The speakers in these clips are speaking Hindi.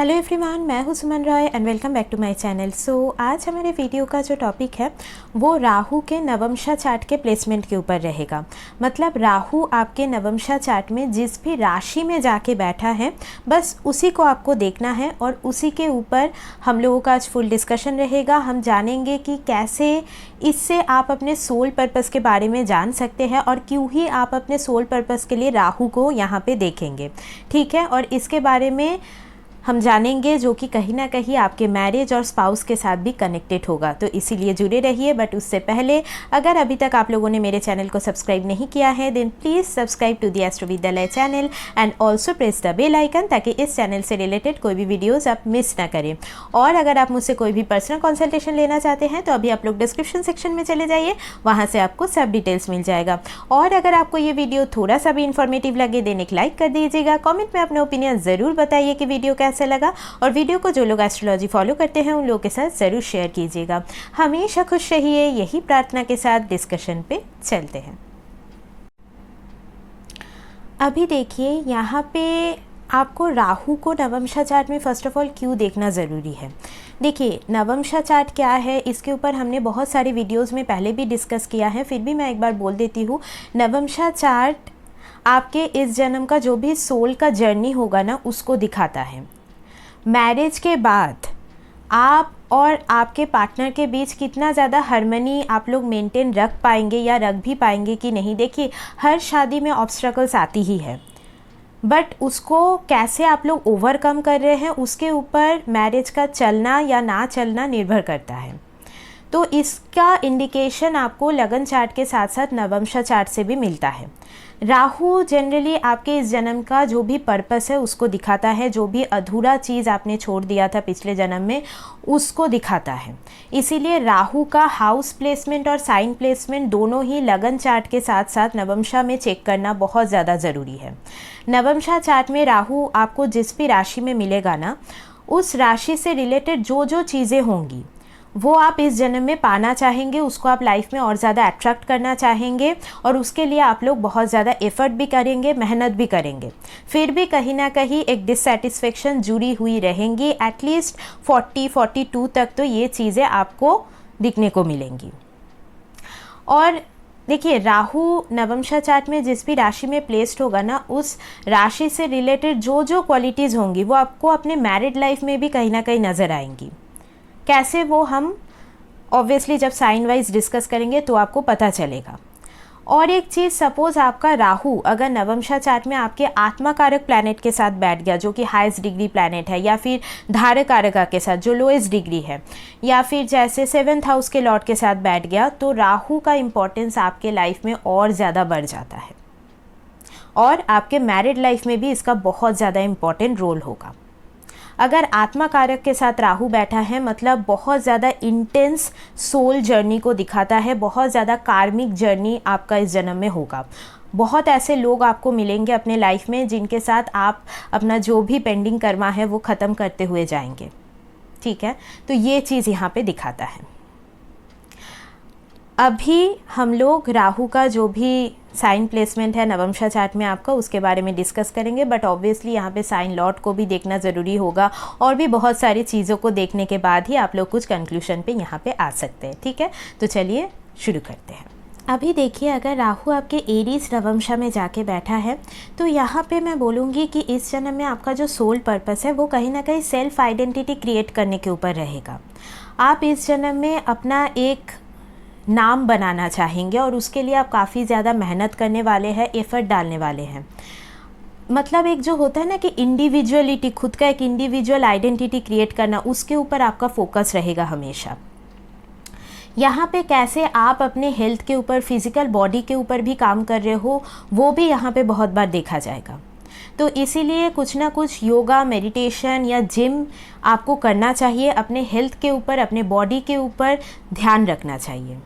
हेलो एवरीवन, मैं हूं Suman Roy and welcome back to my channel. आज हमारे वीडियो का जो टॉपिक है वो राहु के नवमशा चार्ट के प्लेसमेंट के ऊपर रहेगा। मतलब राहु आपके नवमशा चार्ट में जिस भी राशि में जाके बैठा है बस उसी को आपको देखना है और उसी के ऊपर हम लोगों का आज फुल डिस्कशन रहेगा। हम जानेंगे कि कैसे इससे आप अपने सोल पर्पस के बारे में जान सकते हैं और क्यों ही आप अपने सोल पर्पस के लिए राहु को यहाँ पे देखेंगे, ठीक है। और इसके बारे में हम जानेंगे जो कि कहीं ना कहीं आपके मैरिज और स्पाउस के साथ भी कनेक्टेड होगा, तो इसीलिए जुड़े रहिए। बट उससे पहले अगर अभी तक आप लोगों ने मेरे चैनल को सब्सक्राइब नहीं किया है then please subscribe to the astro Vidyalaya channel and also press the bell icon, ताकि इस चैनल से रिलेटेड कोई भी वीडियोज़ आप मिस ना करें। और अगर आप मुझसे कोई भी पर्सनल कंसल्टेशन लेना चाहते हैं तो अभी आप लोग डिस्क्रिप्शन सेक्शन में चले जाइए, वहाँ से आपको सब डिटेल्स मिल जाएगा। और अगर आपको ये वीडियो थोड़ा सा भी इन्फॉर्मेटिव लगे देन एक लाइक कर दीजिएगा, कॉमेंट में अपने ओपिनियन ज़रूर बताइए कि वीडियो कैसे लगा, और वीडियो को जो लोग एस्ट्रोलॉजी फॉलो करते हैं उन लोगों के साथ ज़रूर शेयर कीजिएगा। हमेशा खुश रहिए, यही प्रार्थना के साथ डिस्कशन पे चलते हैं। अभी देखिए यहाँ पे आपको राहु को नवमशा चार्ट में फ़र्स्ट ऑफ ऑल क्यों देखना ज़रूरी है। देखिए नवमशा चार्ट क्या है, इसके ऊपर हमने बहुत सारी वीडियोस में पहले भी डिस्कस किया है, फिर भी मैं एक बार बोल देती हूँ। नवमशा चार्ट आपके इस जन्म का जो भी सोल का जर्नी होगा ना उसको दिखाता है। मैरिज के बाद आप और आपके पार्टनर के बीच कितना ज़्यादा हार्मनी आप लोग मेंटेन रख पाएंगे या रख भी पाएंगे कि नहीं। देखिए हर शादी में ऑब्स्ट्रकल्स आती ही है, बट उसको कैसे आप लोग ओवरकम कर रहे हैं उसके ऊपर मैरिज का चलना या ना चलना निर्भर करता है। तो इसका इंडिकेशन आपको लगन चार्ट के साथ साथ नवमशा चार्ट से भी मिलता है। राहु जनरली आपके इस जन्म का जो भी पर्पस है उसको दिखाता है, जो भी अधूरा चीज़ आपने छोड़ दिया था पिछले जन्म में उसको दिखाता है। इसीलिए राहु का हाउस प्लेसमेंट और साइन प्लेसमेंट दोनों ही लगन चार्ट के साथ साथ नवमशा में चेक करना बहुत ज़्यादा ज़रूरी है। नवमशा चार्ट में राहु आपको जिस भी राशि में मिलेगा ना, उस राशि से रिलेटेड जो जो चीज़ें होंगी वो आप इस जन्म में पाना चाहेंगे, उसको आप लाइफ में और ज़्यादा अट्रैक्ट करना चाहेंगे और उसके लिए आप लोग बहुत ज़्यादा एफर्ट भी करेंगे, मेहनत भी करेंगे। फिर भी कहीं ना कहीं एक डिससेटिस्फेक्शन जुड़ी हुई रहेंगी। एटलीस्ट 42 तक तो ये चीज़ें आपको दिखने को मिलेंगी। और देखिए राहु नवमशा चार्ट में जिस भी राशि में प्लेस्ड होगा ना, उस राशि से रिलेटेड जो जो क्वालिटीज़ होंगी वो आपको अपने मैरिड लाइफ में भी कहीं ना कहीं नज़र आएंगी। कैसे, वो हम ऑब्वियसली जब साइन वाइज डिस्कस करेंगे तो आपको पता चलेगा। और एक चीज़, सपोज आपका राहु अगर नवमशा चार्ट में आपके आत्मा कारक प्लैनेट के साथ बैठ गया जो कि हाईएस्ट डिग्री प्लैनेट है, या फिर धारक कारका के साथ जो लोएस्ट डिग्री है, या फिर जैसे 7th हाउस के लॉर्ड के साथ बैठ गया, तो राहु का इम्पोर्टेंस आपके लाइफ में और ज़्यादा बढ़ जाता है और आपके मैरिड लाइफ में भी इसका बहुत ज़्यादा इम्पोर्टेंट रोल होगा। अगर आत्मा कारक के साथ राहु बैठा है मतलब बहुत ज़्यादा इंटेंस सोल जर्नी को दिखाता है, बहुत ज़्यादा कार्मिक जर्नी आपका इस जन्म में होगा। बहुत ऐसे लोग आपको मिलेंगे अपने लाइफ में जिनके साथ आप अपना जो भी पेंडिंग कर्मा है वो ख़त्म करते हुए जाएंगे, ठीक है। तो ये चीज़ यहाँ पे दिखाता है। अभी हम लोग राहु का जो भी साइन प्लेसमेंट है नवमशा चार्ट में आपका उसके बारे में डिस्कस करेंगे, बट ऑब्वियसली यहाँ पे साइन लॉर्ड को भी देखना ज़रूरी होगा और भी बहुत सारी चीज़ों को देखने के बाद ही आप लोग कुछ कंक्लूजन पे यहाँ पे आ सकते हैं, ठीक है। तो चलिए शुरू करते हैं। अभी देखिए अगर राहु आपके एरीज नवमशा में जाके बैठा है तो यहाँ पे मैं बोलूँगी कि इस जन्म में आपका जो सोल पर्पस है वो कहीं ना कहीं सेल्फ आइडेंटिटी क्रिएट करने के ऊपर रहेगा। आप इस जन्म में अपना एक नाम बनाना चाहेंगे और उसके लिए आप काफ़ी ज़्यादा मेहनत करने वाले हैं, एफर्ट डालने वाले हैं। मतलब एक जो होता है ना कि इंडिविजुअलिटी, खुद का एक इंडिविजुअल आइडेंटिटी क्रिएट करना, उसके ऊपर आपका फोकस रहेगा हमेशा। यहाँ पे कैसे आप अपने हेल्थ के ऊपर, फिजिकल बॉडी के ऊपर भी काम कर रहे हो वो भी यहाँ पे बहुत बार देखा जाएगा। तो इसीलिए कुछ ना कुछ योगा, मेडिटेशन या जिम आपको करना चाहिए, अपने हेल्थ के ऊपर, अपने बॉडी के ऊपर ध्यान रखना चाहिए।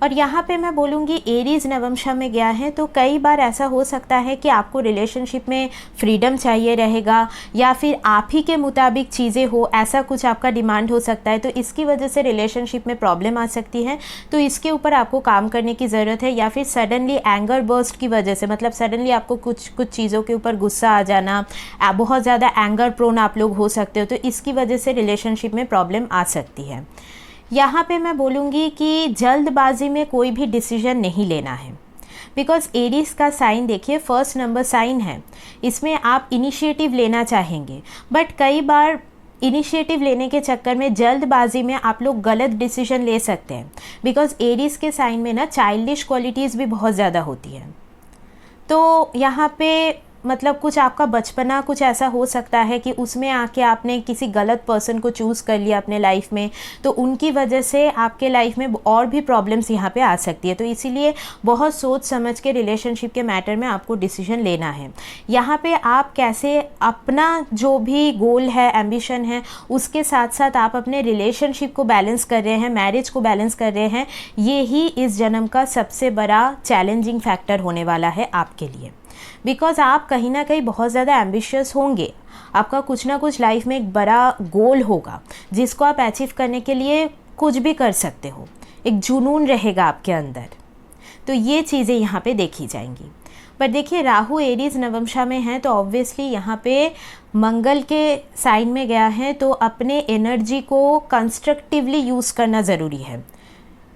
और यहाँ पे मैं बोलूँगी एरीज़ नवमशा में गया है तो कई बार ऐसा हो सकता है कि आपको रिलेशनशिप में फ्रीडम चाहिए रहेगा या फिर आप ही के मुताबिक चीज़ें हो, ऐसा कुछ आपका डिमांड हो सकता है। तो इसकी वजह से रिलेशनशिप में प्रॉब्लम आ सकती है, तो इसके ऊपर आपको काम करने की ज़रूरत है। या फिर सडनली एंगर बर्स्ट की वजह से, मतलब सडनली आपको कुछ चीज़ों के ऊपर गुस्सा आ जाना, बहुत ज़्यादा एंगर प्रोन आप लोग हो सकते हो, तो इसकी वजह से रिलेशनशिप में प्रॉब्लम आ सकती है। यहाँ पे मैं बोलूँगी कि जल्दबाजी में कोई भी डिसीजन नहीं लेना है, बिकॉज एरीज का साइन देखिए फर्स्ट नंबर साइन है, इसमें आप इनिशिएटिव लेना चाहेंगे, बट कई बार इनिशिएटिव लेने के चक्कर में जल्दबाजी में आप लोग गलत डिसीजन ले सकते हैं, बिकॉज एरीज के साइन में ना चाइल्डिश क्वालिटीज़ भी बहुत ज़्यादा होती है। तो यहाँ पे मतलब कुछ आपका बचपना कुछ ऐसा हो सकता है कि उसमें आके आपने किसी गलत पर्सन को चूज़ कर लिया अपने लाइफ में, तो उनकी वजह से आपके लाइफ में और भी प्रॉब्लम्स यहाँ पे आ सकती है। तो इसीलिए बहुत सोच समझ के रिलेशनशिप के मैटर में आपको डिसीजन लेना है। यहाँ पे आप कैसे अपना जो भी गोल है, एम्बिशन है, उसके साथ साथ आप अपने रिलेशनशिप को बैलेंस कर रहे हैं, मैरिज को बैलेंस कर रहे हैं, ये ही इस जन्म का सबसे बड़ा चैलेंजिंग फैक्टर होने वाला है आपके लिए। बिकॉज़ आप कहीं ना कहीं बहुत ज़्यादा एम्बिशियस होंगे, आपका कुछ ना कुछ लाइफ में एक बड़ा गोल होगा जिसको आप अचीव करने के लिए कुछ भी कर सकते हो, एक जुनून रहेगा आपके अंदर। तो ये चीज़ें यहाँ पे देखी जाएंगी। पर देखिए राहु एरीज नवमशा में है तो ऑब्वियसली यहाँ पे मंगल के साइन में गया है, तो अपने एनर्जी को कंस्ट्रक्टिवली यूज़ करना ज़रूरी है।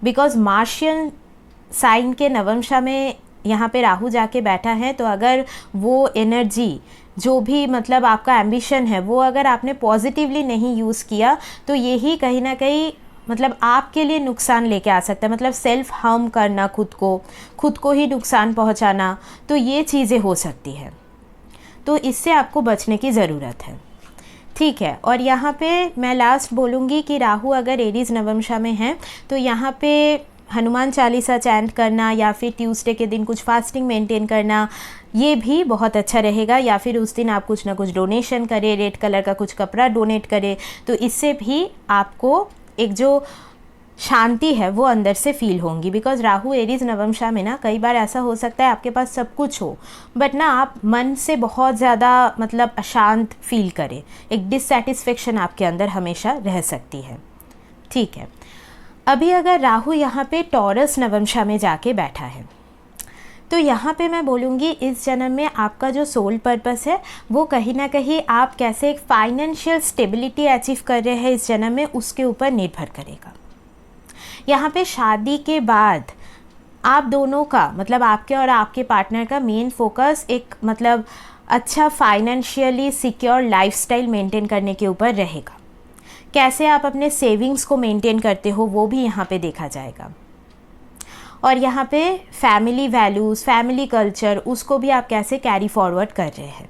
बिकॉज मार्शियन साइन के नवमशा में यहाँ पे राहु जाके बैठा है, तो अगर वो एनर्जी जो भी मतलब आपका एम्बिशन है वो अगर आपने पॉजिटिवली नहीं यूज़ किया तो यही कहीं ना कहीं मतलब आपके लिए नुकसान लेके आ सकता है। मतलब सेल्फ हार्म करना, खुद को ही नुकसान पहुँचाना, तो ये चीज़ें हो सकती है। तो इससे आपको बचने की ज़रूरत है, ठीक है। और यहाँ पे मैं लास्ट बोलूँगी कि राहु अगर एरीज नवमशा में है तो यहाँ पे हनुमान चालीसा चैंट करना या फिर ट्यूसडे के दिन कुछ फास्टिंग मेंटेन करना, ये भी बहुत अच्छा रहेगा। या फिर उस दिन आप कुछ ना कुछ डोनेशन करें, रेड कलर का कुछ कपड़ा डोनेट करें, तो इससे भी आपको एक जो शांति है वो अंदर से फील होंगी। बिकॉज राहु एरीज नवमशा में ना कई बार ऐसा हो सकता है आपके पास सब कुछ हो बट ना आप मन से बहुत ज़्यादा मतलब अशांत फील करें, एक डिससेटिस्फेक्शन आपके अंदर हमेशा रह सकती है, ठीक है। अभी अगर राहु यहाँ पे टॉरस नवमशा में जाके बैठा है तो यहाँ पे मैं बोलूँगी इस जन्म में आपका जो सोल पर्पस है वो कहीं ना कहीं आप कैसे एक फाइनेंशियल स्टेबिलिटी अचीव कर रहे हैं इस जन्म में, उसके ऊपर निर्भर करेगा। यहाँ पे शादी के बाद आप दोनों का मतलब आपके और आपके पार्टनर का मेन फोकस एक मतलब अच्छा फाइनेंशियली सिक्योर लाइफस्टाइल मेंटेन करने के ऊपर रहेगा। कैसे आप अपने सेविंग्स को मेंटेन करते हो वो भी यहाँ पे देखा जाएगा। और यहाँ पे फैमिली वैल्यूज़, फैमिली कल्चर, उसको भी आप कैसे कैरी फॉरवर्ड कर रहे हैं।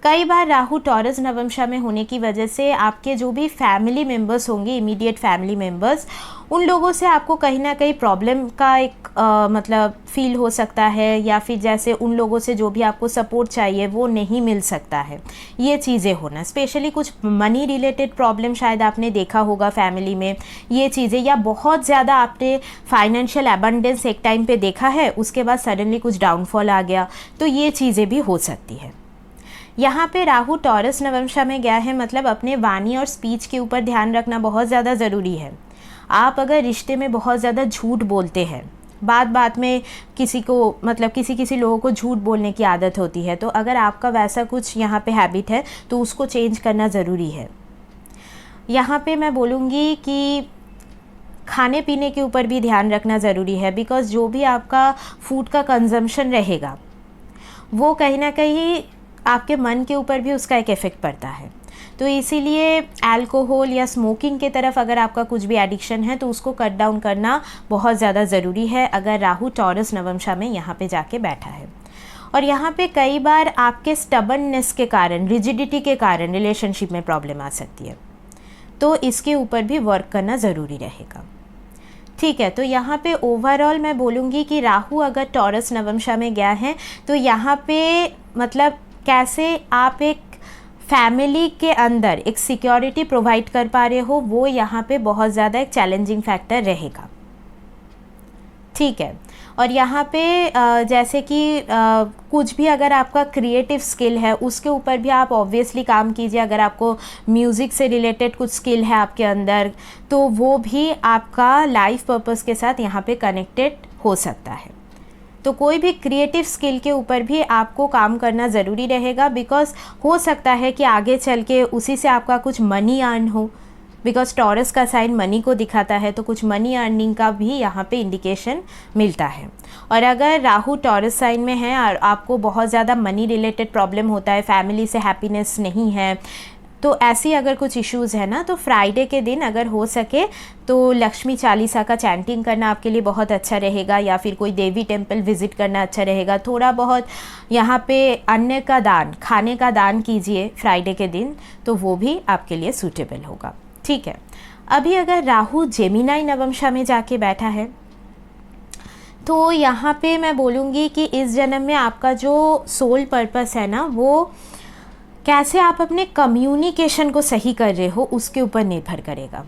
कई बार राहु टॉरस नवमशा में होने की वजह से आपके जो भी फैमिली मेम्बर्स होंगे, इमीडिएट फैमिली मेम्बर्स, उन लोगों से आपको कहीं ना कहीं प्रॉब्लम का एक मतलब फील हो सकता है, या फिर जैसे उन लोगों से जो भी आपको सपोर्ट चाहिए वो नहीं मिल सकता है, ये चीज़ें होना। स्पेशली कुछ मनी रिलेटेड प्रॉब्लम शायद आपने देखा होगा फैमिली में, ये चीज़ें, या बहुत ज़्यादा आपने फाइनेंशियल एबंडेंस एक टाइम पे देखा है, उसके बाद सडनली कुछ डाउनफॉल आ गया, तो ये चीज़ें भी हो सकती है। यहाँ पे राहु टॉरस नवमशा में गया है, मतलब अपने वाणी और स्पीच के ऊपर ध्यान रखना बहुत ज़्यादा ज़रूरी है। आप अगर रिश्ते में बहुत ज़्यादा झूठ बोलते हैं, बात में किसी को मतलब किसी लोगों को झूठ बोलने की आदत होती है, तो अगर आपका वैसा कुछ यहाँ पे हैबिट है तो उसको चेंज करना ज़रूरी है। यहाँ पे मैं बोलूँगी कि खाने पीने के ऊपर भी ध्यान रखना ज़रूरी है, बिकॉज़ जो भी आपका फूड का कंजम्पशन रहेगा वो कहीं ना कहीं आपके मन के ऊपर भी उसका एक इफ़ेक्ट पड़ता है। तो इसीलिए अल्कोहल या स्मोकिंग के तरफ अगर आपका कुछ भी एडिक्शन है तो उसको कट डाउन करना बहुत ज़्यादा ज़रूरी है अगर राहु टॉरस नवमशा में यहाँ पे जाके बैठा है। और यहाँ पे कई बार आपके स्टबर्ननेस के कारण, रिजिडिटी के कारण रिलेशनशिप में प्रॉब्लम आ सकती है, तो इसके ऊपर भी वर्क करना ज़रूरी रहेगा, ठीक है। तो यहाँ पे ओवरऑल मैं बोलूँगी कि राहु अगर टॉरस नवमशा में गया है तो यहाँ पे मतलब कैसे आप एक फैमिली के अंदर एक सिक्योरिटी प्रोवाइड कर पा रहे हो, वो यहाँ पे बहुत ज़्यादा एक चैलेंजिंग फैक्टर रहेगा। ठीक है। और यहाँ पे जैसे कि कुछ भी अगर आपका क्रिएटिव स्किल है उसके ऊपर भी आप ऑब्वियसली काम कीजिए। अगर आपको म्यूज़िक से रिलेटेड कुछ स्किल है आपके अंदर तो वो भी आपका लाइफ पर्पस के साथ यहाँ पे कनेक्टेड हो सकता है। तो कोई भी क्रिएटिव स्किल के ऊपर भी आपको काम करना ज़रूरी रहेगा, बिकॉज़ हो सकता है कि आगे चल के उसी से आपका कुछ मनी अर्न हो, बिकॉज टॉरस का साइन मनी को दिखाता है, तो कुछ मनी अर्निंग का भी यहाँ पे इंडिकेशन मिलता है। और अगर राहु टॉरस साइन में है और आपको बहुत ज़्यादा मनी रिलेटेड प्रॉब्लम होता है, फैमिली से हैप्पीनेस नहीं है, तो ऐसी अगर कुछ इश्यूज़ है ना, तो फ्राइडे के दिन अगर हो सके तो लक्ष्मी चालीसा का चैंटिंग करना आपके लिए बहुत अच्छा रहेगा, या फिर कोई देवी टेम्पल विज़िट करना अच्छा रहेगा। थोड़ा बहुत यहाँ पे अन्न का दान, खाने का दान कीजिए फ्राइडे के दिन, तो वो भी आपके लिए सूटेबल होगा। ठीक है। अभी अगर राहु जेमिनाई नवमशा में जाके बैठा है तो यहाँ पे मैं बोलूँगी कि इस जन्म में आपका जो सोल पर्पस है ना, वो कैसे आप अपने कम्युनिकेशन को सही कर रहे हो उसके ऊपर निर्भर करेगा।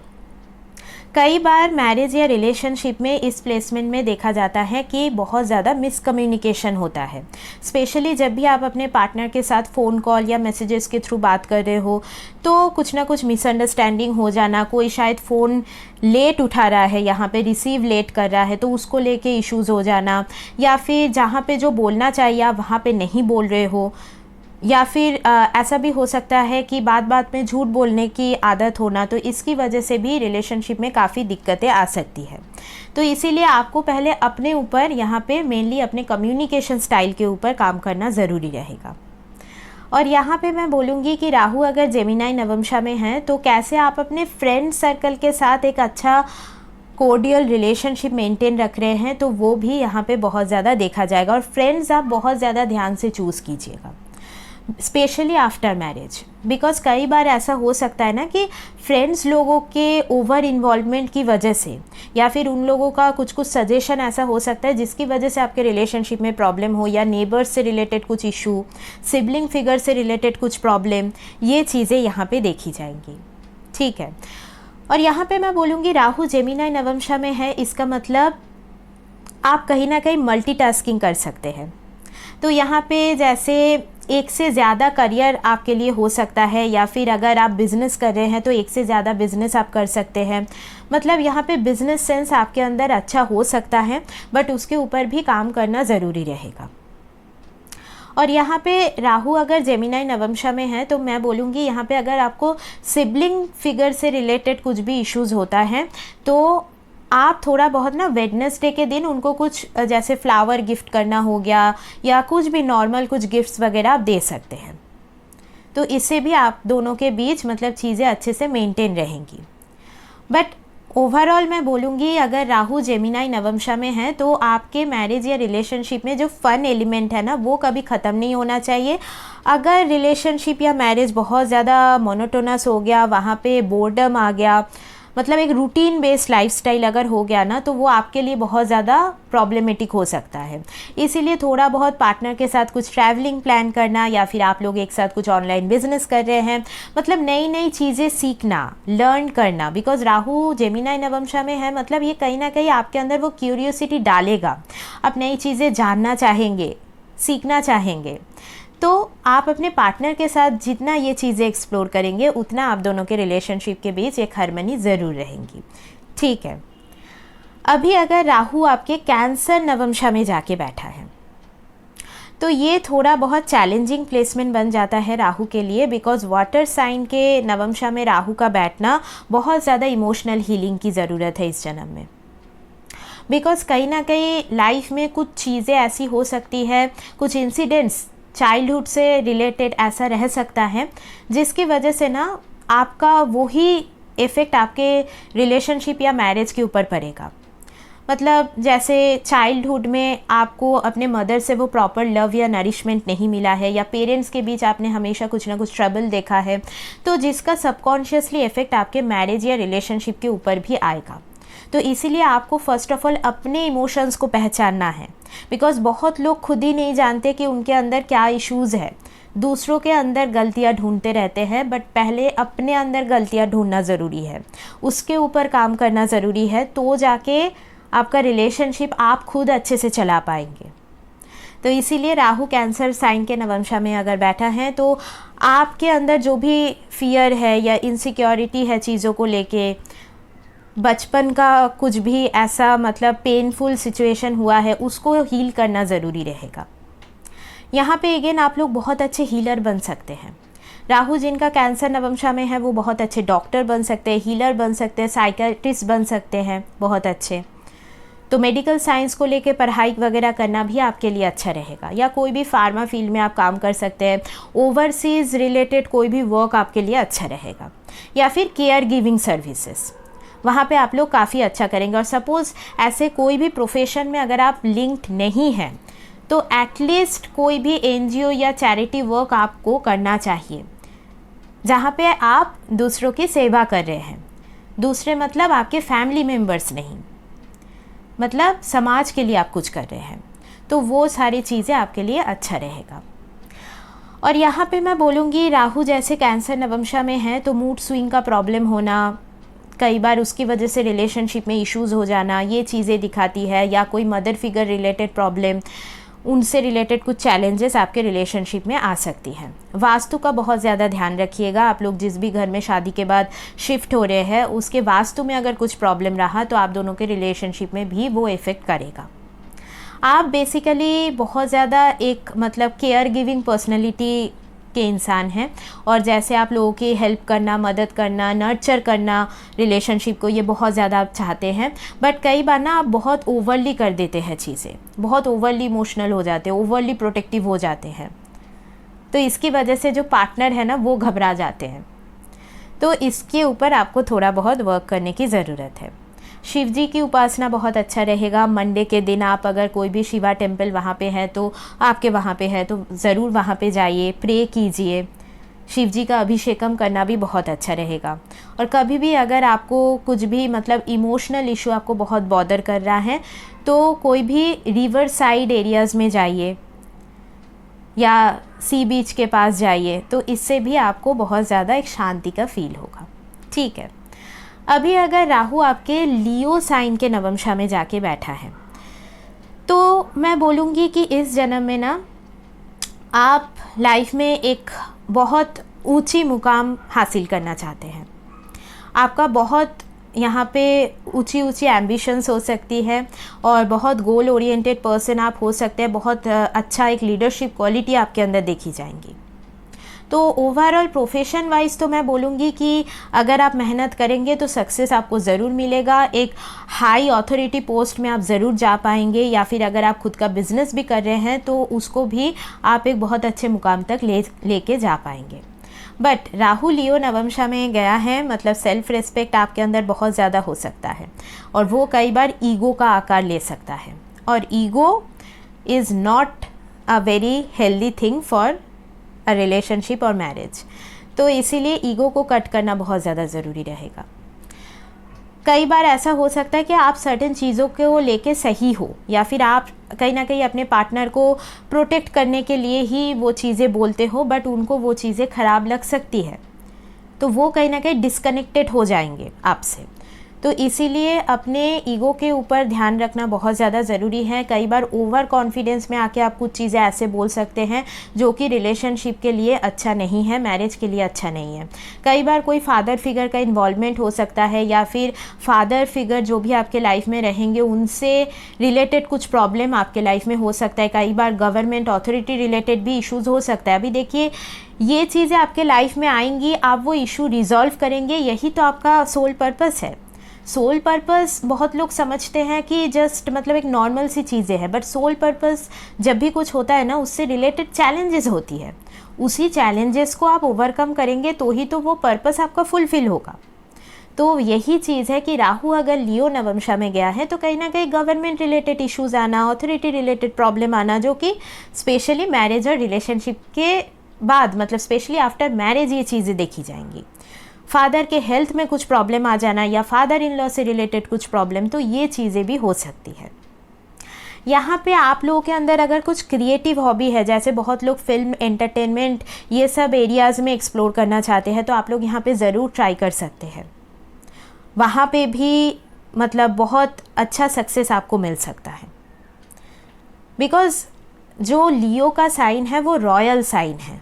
कई बार मैरिज या रिलेशनशिप में इस प्लेसमेंट में देखा जाता है कि बहुत ज़्यादा मिसकम्युनिकेशन होता है, स्पेशली जब भी आप अपने पार्टनर के साथ फ़ोन कॉल या मैसेजेस के थ्रू बात कर रहे हो तो कुछ ना कुछ मिसअंडरस्टैंडिंग हो जाना, कोई शायद फ़ोन लेट उठा रहा है, यहाँ पे रिसीव लेट कर रहा है तो उसको लेके इश्यूज़ हो जाना, या फिर जहाँ पे जो बोलना चाहिए आप वहाँ पे नहीं बोल रहे हो, या फिर ऐसा भी हो सकता है कि बात बात में झूठ बोलने की आदत होना, तो इसकी वजह से भी रिलेशनशिप में काफ़ी दिक्कतें आ सकती है। तो इसीलिए आपको पहले अपने ऊपर यहाँ पे मेनली अपने कम्युनिकेशन स्टाइल के ऊपर काम करना ज़रूरी रहेगा। और यहाँ पे मैं बोलूँगी कि राहु अगर जेमिनाई नवमशा में है तो कैसे आप अपने फ्रेंड सर्कल के साथ एक अच्छा कोर्डियल रिलेशनशिप मेंटेन रख रहे हैं, तो वो भी यहाँ पे बहुत ज़्यादा देखा जाएगा। और फ्रेंड्स आप बहुत ज़्यादा ध्यान से चूज़ कीजिएगा, स्पेशली आफ्टर मैरिज, बिकॉज कई बार ऐसा हो सकता है ना कि फ्रेंड्स लोगों के ओवर इन्वॉल्वमेंट की वजह से, या फिर उन लोगों का कुछ कुछ सजेशन ऐसा हो सकता है जिसकी वजह से आपके रिलेशनशिप में प्रॉब्लम हो, या नेबर्स से रिलेटेड कुछ इशू, सिबलिंग फिगर से रिलेटेड कुछ प्रॉब्लम, ये चीज़ें यहाँ पे देखी जाएंगी। ठीक है। और यहाँ पे मैं बोलूँगी राहु जेमिनाई नवमशा में है, इसका मतलब आप कहीं ना कहीं मल्टीटास्किंग कर सकते हैं। तो यहाँ पे जैसे एक से ज़्यादा करियर आपके लिए हो सकता है, या फिर अगर आप बिज़नेस कर रहे हैं तो एक से ज़्यादा बिज़नेस आप कर सकते हैं। मतलब यहाँ पे बिज़नेस सेंस आपके अंदर अच्छा हो सकता है, बट उसके ऊपर भी काम करना ज़रूरी रहेगा। और यहाँ पे राहु अगर जेमिनाई नवमशा में है तो मैं बोलूँगी यहाँ पे अगर आपको सिबलिंग फिगर से रिलेटेड कुछ भी इश्यूज़ होता है तो आप थोड़ा बहुत ना वेडनेसडे के दिन उनको कुछ जैसे फ्लावर गिफ्ट करना हो गया, या कुछ भी नॉर्मल कुछ गिफ्ट्स वगैरह आप दे सकते हैं। तो इससे भी आप दोनों के बीच मतलब चीज़ें अच्छे से मेंटेन रहेंगी। बट ओवरऑल मैं बोलूँगी अगर राहु जेमिनाई नवमशा में है तो आपके मैरिज या रिलेशनशिप में जो फ़न एलिमेंट है ना, वो कभी ख़त्म नहीं होना चाहिए। अगर रिलेशनशिप या मैरिज बहुत ज़्यादा मोनोटोनस हो गया, वहाँ पे बोर्डम आ गया, मतलब एक रूटीन बेस्ड लाइफस्टाइल अगर हो गया ना, तो वो आपके लिए बहुत ज़्यादा प्रॉब्लमेटिक हो सकता है। इसीलिए थोड़ा बहुत पार्टनर के साथ कुछ ट्रैवलिंग प्लान करना, या फिर आप लोग एक साथ कुछ ऑनलाइन बिजनेस कर रहे हैं, मतलब नई नई चीज़ें सीखना, लर्न करना, बिकॉज राहु जेमिनाई नवमशा में है, मतलब ये कहीं ना कहीं आपके अंदर वो क्यूरियोसिटी डालेगा, आप नई चीज़ें जानना चाहेंगे, सीखना चाहेंगे। तो आप अपने पार्टनर के साथ जितना ये चीज़ें एक्सप्लोर करेंगे उतना आप दोनों के रिलेशनशिप के बीच एक हार्मनी ज़रूर रहेंगी। ठीक है। अभी अगर राहु आपके कैंसर नवमशा में जाके बैठा है तो ये थोड़ा बहुत चैलेंजिंग प्लेसमेंट बन जाता है राहु के लिए, बिकॉज वाटर साइन के नवमशा में राहु का बैठना बहुत ज़्यादा इमोशनल हीलिंग की ज़रूरत है इस जन्म में। बिकॉज कहीं ना कहीं लाइफ में कुछ चीज़ें ऐसी हो सकती है, कुछ इंसिडेंट्स चाइल्डहुड से रिलेटेड ऐसा रह सकता है जिसकी वजह से ना आपका वही इफ़ेक्ट आपके रिलेशनशिप या मैरिज के ऊपर पड़ेगा। मतलब जैसे चाइल्डहुड में आपको अपने मदर से वो प्रॉपर लव या नरिशमेंट नहीं मिला है, या पेरेंट्स के बीच आपने हमेशा कुछ ना कुछ ट्रबल देखा है, तो जिसका सबकॉन्शियसली इफ़ेक्ट आपके मैरिज या रिलेशनशिप के ऊपर भी आएगा। तो इसीलिए आपको फ़र्स्ट ऑफ ऑल अपने इमोशंस को पहचानना है, बिकॉज़ बहुत लोग खुद ही नहीं जानते कि उनके अंदर क्या इश्यूज़ है। दूसरों के अंदर गलतियां ढूंढते रहते हैं, बट पहले अपने अंदर गलतियां ढूंढना ज़रूरी है, उसके ऊपर काम करना ज़रूरी है, तो जाके आपका रिलेशनशिप आप खुद अच्छे से चला पाएंगे। तो इसीलिए राहु कैंसर साइन के नवमशा में अगर बैठा है तो आपके अंदर जो भी फियर है या इनसिक्योरिटी है चीज़ों को लेके, बचपन का कुछ भी ऐसा मतलब पेनफुल सिचुएशन हुआ है, उसको हील करना ज़रूरी रहेगा। यहाँ पे अगेन आप लोग बहुत अच्छे हीलर बन सकते हैं। राहु जिनका कैंसर नवमशा में है वो बहुत अच्छे डॉक्टर बन सकते हैं, हीलर बन सकते हैं, साइकियाट्रिस्ट बन सकते हैं बहुत अच्छे। तो मेडिकल साइंस को लेके पढ़ाई वगैरह करना भी आपके लिए अच्छा रहेगा, या कोई भी फार्मा फील्ड में आप काम कर सकते हैं। ओवरसीज़ रिलेटेड कोई भी वर्क आपके लिए अच्छा रहेगा, या फिर केयर गिविंग सर्विसेज, वहाँ पे आप लोग काफ़ी अच्छा करेंगे। और सपोज़ ऐसे कोई भी प्रोफेशन में अगर आप लिंक्ड नहीं हैं तो एटलीस्ट कोई भी एनजीओ या चैरिटी वर्क आपको करना चाहिए, जहाँ पे आप दूसरों की सेवा कर रहे हैं। दूसरे मतलब आपके फैमिली मेम्बर्स नहीं, मतलब समाज के लिए आप कुछ कर रहे हैं, तो वो सारी चीज़ें आपके लिए अच्छा रहेगा। और यहाँ पे मैं बोलूँगी राहु जैसे कैंसर नवमशा में है तो मूड स्विंग का प्रॉब्लम होना, कई बार उसकी वजह से रिलेशनशिप में इश्यूज़ हो जाना, ये चीज़ें दिखाती है। या कोई मदर फिगर रिलेटेड प्रॉब्लम, उनसे रिलेटेड कुछ चैलेंजेस आपके रिलेशनशिप में आ सकती हैं। वास्तु का बहुत ज़्यादा ध्यान रखिएगा। आप लोग जिस भी घर में शादी के बाद शिफ्ट हो रहे हैं उसके वास्तु में अगर कुछ प्रॉब्लम रहा तो आप दोनों के रिलेशनशिप में भी वो इफ़ेक्ट करेगा। आप बेसिकली बहुत ज़्यादा एक मतलब केयर गिविंग पर्सनैलिटी के इंसान हैं, और जैसे आप लोगों की हेल्प करना, मदद करना, नर्चर करना रिलेशनशिप को, ये बहुत ज़्यादा आप चाहते हैं। बट कई बार ना आप बहुत ओवरली कर देते हैं चीज़ें, बहुत ओवरली इमोशनल हो जाते हैं, ओवरली प्रोटेक्टिव हो जाते हैं, तो इसकी वजह से जो पार्टनर है ना वो घबरा जाते हैं। तो इसके ऊपर आपको थोड़ा बहुत वर्क करने की ज़रूरत है। शिव जी की उपासना बहुत अच्छा रहेगा। मंडे के दिन आप अगर कोई भी शिवा टेम्पल वहाँ पे है तो आपके वहाँ पे है तो ज़रूर वहाँ पे जाइए, प्रे कीजिए। शिव जी का अभिषेकम करना भी बहुत अच्छा रहेगा। और कभी भी अगर आपको कुछ भी मतलब इमोशनल इशू आपको बहुत बॉदर कर रहा है तो कोई भी रिवर साइड एरियाज़ में जाइए या सी बीच के पास जाइए, तो इससे भी आपको बहुत ज़्यादा एक शांति का फील होगा। ठीक है, अभी अगर राहु आपके लियो साइन के नवमशा में जाके बैठा है तो मैं बोलूँगी कि इस जन्म में ना आप लाइफ में एक बहुत ऊंची मुकाम हासिल करना चाहते हैं। आपका बहुत यहाँ पे ऊंची ऊंची एम्बिशंस हो सकती है और बहुत गोल ओरिएंटेड पर्सन आप हो सकते हैं। बहुत अच्छा एक लीडरशिप क्वालिटी आपके अंदर देखी जाएंगी। तो ओवरऑल प्रोफेशन वाइज तो मैं बोलूँगी कि अगर आप मेहनत करेंगे तो सक्सेस आपको ज़रूर मिलेगा। एक हाई अथॉरिटी पोस्ट में आप ज़रूर जा पाएंगे, या फिर अगर आप खुद का बिजनेस भी कर रहे हैं तो उसको भी आप एक बहुत अच्छे मुकाम तक लेके जा पाएंगे। बट राहु लियो नवमशा में गया है, मतलब सेल्फ रिस्पेक्ट आपके अंदर बहुत ज़्यादा हो सकता है और वो कई बार ईगो का आकार ले सकता है, और ego is not a very healthy thing for a relationship और मैरिज। तो इसीलिए ईगो को कट करना बहुत ज़्यादा ज़रूरी रहेगा। कई बार ऐसा हो सकता है कि आप सर्टेन चीज़ों को लेके सही हो, या फिर आप कहीं ना कहीं अपने पार्टनर को प्रोटेक्ट करने के लिए ही वो चीज़ें बोलते हो, बट उनको वो चीज़ें ख़राब लग सकती है तो वो कहीं ना कहीं डिस्कनेक्टेड हो जाएंगे आपसे। तो इसीलिए अपने ईगो के ऊपर ध्यान रखना बहुत ज़्यादा ज़रूरी है। कई बार ओवर कॉन्फिडेंस में आके आप कुछ चीज़ें ऐसे बोल सकते हैं जो कि रिलेशनशिप के लिए अच्छा नहीं है, मैरिज के लिए अच्छा नहीं है। कई बार कोई फादर फिगर का इन्वॉल्वमेंट हो सकता है, या फिर फादर फिगर जो भी आपके लाइफ में रहेंगे उनसे रिलेटेड कुछ प्रॉब्लम आपके लाइफ में हो सकता है। कई बार गवर्नमेंट अथॉरिटी रिलेटेड भी इश्यूज़ हो सकता है। अभी देखिए ये चीज़ें आपके लाइफ में आएंगी, आप वो इशू रिजॉल्व करेंगे, यही तो आपका सोल पर्पस है। सोल पर्पस बहुत लोग समझते हैं कि जस्ट मतलब एक नॉर्मल सी चीज़ें हैं, बट सोल पर्पस जब भी कुछ होता है ना उससे रिलेटेड चैलेंजेस होती है। उसी चैलेंजेस को आप ओवरकम करेंगे तो ही तो वो पर्पस आपका फुलफिल होगा। तो यही चीज़ है कि राहु अगर लियो नवमशा में गया है तो कहीं ना कहीं गवर्नमेंट रिलेटेड इश्यूज़ आना, अथॉरिटी रिलेटेड प्रॉब्लम आना, जो कि स्पेशली मैरिज और रिलेशनशिप के बाद मतलब स्पेशली आफ्टर मैरिज ये चीज़ें देखी जाएंगी। फादर के हेल्थ में कुछ प्रॉब्लम आ जाना या फादर इन लॉ से रिलेटेड कुछ प्रॉब्लम, तो ये चीज़ें भी हो सकती है। यहाँ पे आप लोगों के अंदर अगर कुछ क्रिएटिव हॉबी है, जैसे बहुत लोग फिल्म, एंटरटेनमेंट ये सब एरियाज़ में एक्सप्लोर करना चाहते हैं, तो आप लोग यहाँ पे ज़रूर ट्राई कर सकते हैं। वहाँ पे भी मतलब बहुत अच्छा सक्सेस आपको मिल सकता है। बिकॉज़ जो लियो का साइन है वो रॉयल साइन है,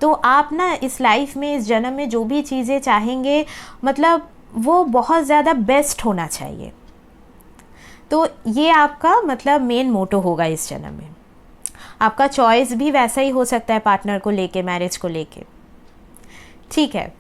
तो आप ना इस लाइफ में, इस जन्म में जो भी चीज़ें चाहेंगे, मतलब वो बहुत ज़्यादा बेस्ट होना चाहिए। तो ये आपका मतलब मेन मोटो होगा इस जन्म में। आपका चॉइस भी वैसा ही हो सकता है पार्टनर को लेके, मैरिज को लेके, ठीक है।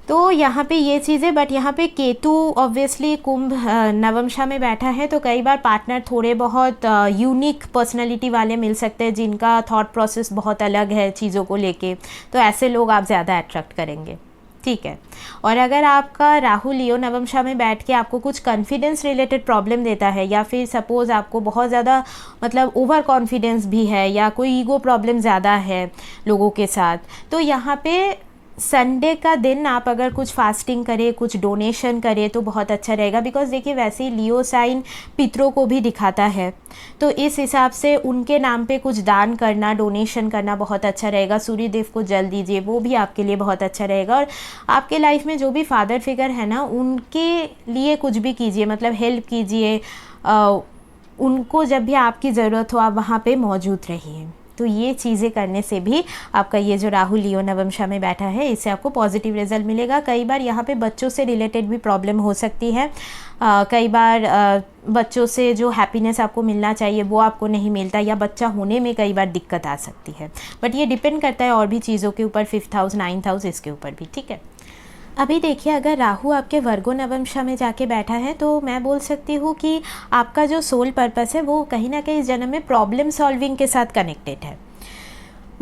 तो यहाँ पे ये चीज़ें, बट यहाँ पे केतु ऑब्वियसली कुंभ नवमशा में बैठा है, तो कई बार पार्टनर थोड़े बहुत यूनिक पर्सनालिटी वाले मिल सकते हैं, जिनका थॉट प्रोसेस बहुत अलग है चीज़ों को लेके, तो ऐसे लोग आप ज़्यादा अट्रैक्ट करेंगे, ठीक है। और अगर आपका राहु लियो नवमशा में बैठ के आपको कुछ कॉन्फिडेंस रिलेटेड प्रॉब्लम देता है, या फिर सपोज़ आपको बहुत ज़्यादा मतलब ओवर कॉन्फिडेंस भी है, या कोई ईगो प्रॉब्लम ज़्यादा है लोगों के साथ, तो यहाँ पे संडे का दिन आप अगर कुछ फास्टिंग करें, कुछ डोनेशन करें तो बहुत अच्छा रहेगा। बिकॉज़ देखिए वैसे ही लियो साइन पितरों को भी दिखाता है, तो इस हिसाब से उनके नाम पे कुछ दान करना, डोनेशन करना बहुत अच्छा रहेगा। सूर्य देव को जल दीजिए, वो भी आपके लिए बहुत अच्छा रहेगा। और आपके लाइफ में जो भी फादर फिगर है ना, उनके लिए कुछ भी कीजिए, मतलब हेल्प कीजिए, उनको जब भी आपकी ज़रूरत हो आप वहाँ पे मौजूद रहिए। तो ये चीज़ें करने से भी आपका ये जो राहु लियो नवमशा में बैठा है, इससे आपको पॉजिटिव रिजल्ट मिलेगा। कई बार यहाँ पे बच्चों से रिलेटेड भी प्रॉब्लम हो सकती है। कई बार बच्चों से जो हैप्पीनेस आपको मिलना चाहिए वो आपको नहीं मिलता, या बच्चा होने में कई बार दिक्कत आ सकती है। बट ये डिपेंड करता है और भी चीज़ों के ऊपर, 5th हाउस 9th हाउस इसके ऊपर भी, ठीक है। अभी देखिए अगर राहु आपके वर्गो नवमशा में जाके बैठा है, तो मैं बोल सकती हूँ कि आपका जो सोल पर्पस है वो कहीं ना कहीं इस जन्म में प्रॉब्लम सॉल्विंग के साथ कनेक्टेड है।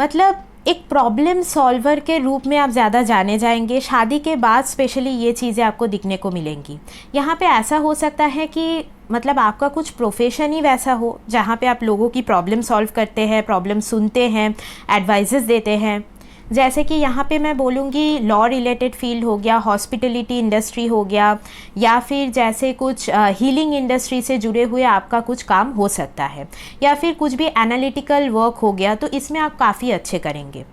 मतलब एक प्रॉब्लम सॉल्वर के रूप में आप ज़्यादा जाने जाएंगे। शादी के बाद स्पेशली ये चीज़ें आपको दिखने को मिलेंगी। यहाँ पे ऐसा हो सकता है कि मतलब आपका कुछ प्रोफेशन ही वैसा हो जहाँ पे आप लोगों की प्रॉब्लम सॉल्व करते हैं, प्रॉब्लम सुनते हैं, एडवाइजेस देते हैं। जैसे कि यहाँ पे मैं बोलूँगी लॉ रिलेटेड फील्ड हो गया, हॉस्पिटलिटी इंडस्ट्री हो गया, या फिर जैसे कुछ हीलिंग इंडस्ट्री से जुड़े हुए आपका कुछ काम हो सकता है, या फिर कुछ भी एनालिटिकल वर्क हो गया, तो इसमें आप काफ़ी अच्छे करेंगे।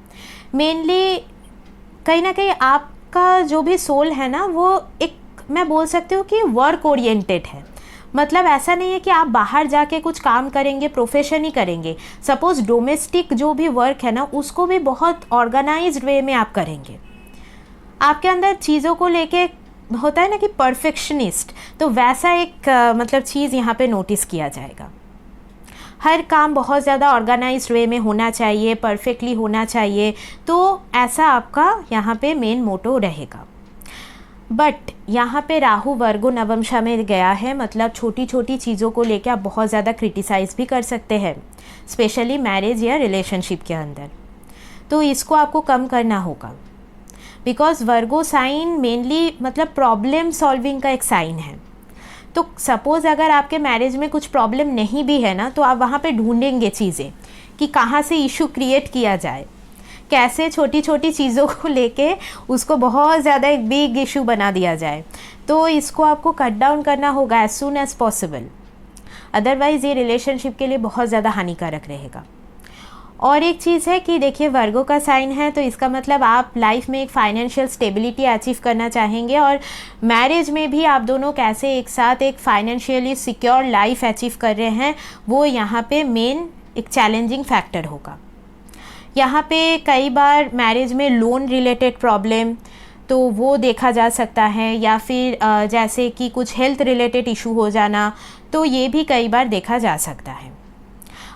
मेनली कहीं ना कहीं आपका जो भी सोल है ना, वो एक मैं बोल सकती हूँ कि वर्क ओरिएंटेड है। मतलब ऐसा नहीं है कि आप बाहर जाके कुछ काम करेंगे, प्रोफेशन ही करेंगे। सपोज़ डोमेस्टिक जो भी वर्क है ना, उसको भी बहुत ऑर्गेनाइज्ड वे में आप करेंगे। आपके अंदर चीज़ों को लेके होता है ना कि परफेक्शनिस्ट, तो वैसा एक मतलब चीज़ यहाँ पे नोटिस किया जाएगा। हर काम बहुत ज़्यादा ऑर्गेनाइज्ड वे में होना चाहिए, परफेक्टली होना चाहिए, तो ऐसा आपका यहाँ पे मेन मोटो रहेगा। बट यहाँ पे राहु वर्गो नवमशा में गया है, मतलब छोटी छोटी चीज़ों को लेकर आप बहुत ज़्यादा क्रिटिसाइज़ भी कर सकते हैं, स्पेशली मैरिज या रिलेशनशिप के अंदर। तो इसको आपको कम करना होगा। बिकॉज़ वर्गो साइन मेनली मतलब प्रॉब्लम सॉल्विंग का एक साइन है। तो सपोज़ अगर आपके मैरिज में कुछ प्रॉब्लम नहीं भी है ना, तो आप वहाँ पे ढूंढेंगे चीज़ें कि कहाँ से इशू क्रिएट किया जाए, कैसे छोटी छोटी चीज़ों को लेके उसको बहुत ज़्यादा एक बिग इशू बना दिया जाए। तो इसको आपको कट डाउन करना होगा as soon as possible, otherwise ये रिलेशनशिप के लिए बहुत ज़्यादा हानिकारक रहेगा। और एक चीज़ है कि देखिए वर्गो का साइन है, तो इसका मतलब आप लाइफ में एक फाइनेंशियल स्टेबिलिटी अचीव करना चाहेंगे, और मैरिज में भी आप दोनों कैसे एक साथ एक फाइनेंशियली सिक्योर लाइफ अचीव कर रहे हैं, वो यहाँ पे मेन एक चैलेंजिंग फैक्टर होगा। यहाँ पे कई बार मैरिज में लोन रिलेटेड प्रॉब्लम तो वो देखा जा सकता है, या फिर जैसे कि कुछ हेल्थ रिलेटेड इशू हो जाना, तो ये भी कई बार देखा जा सकता है।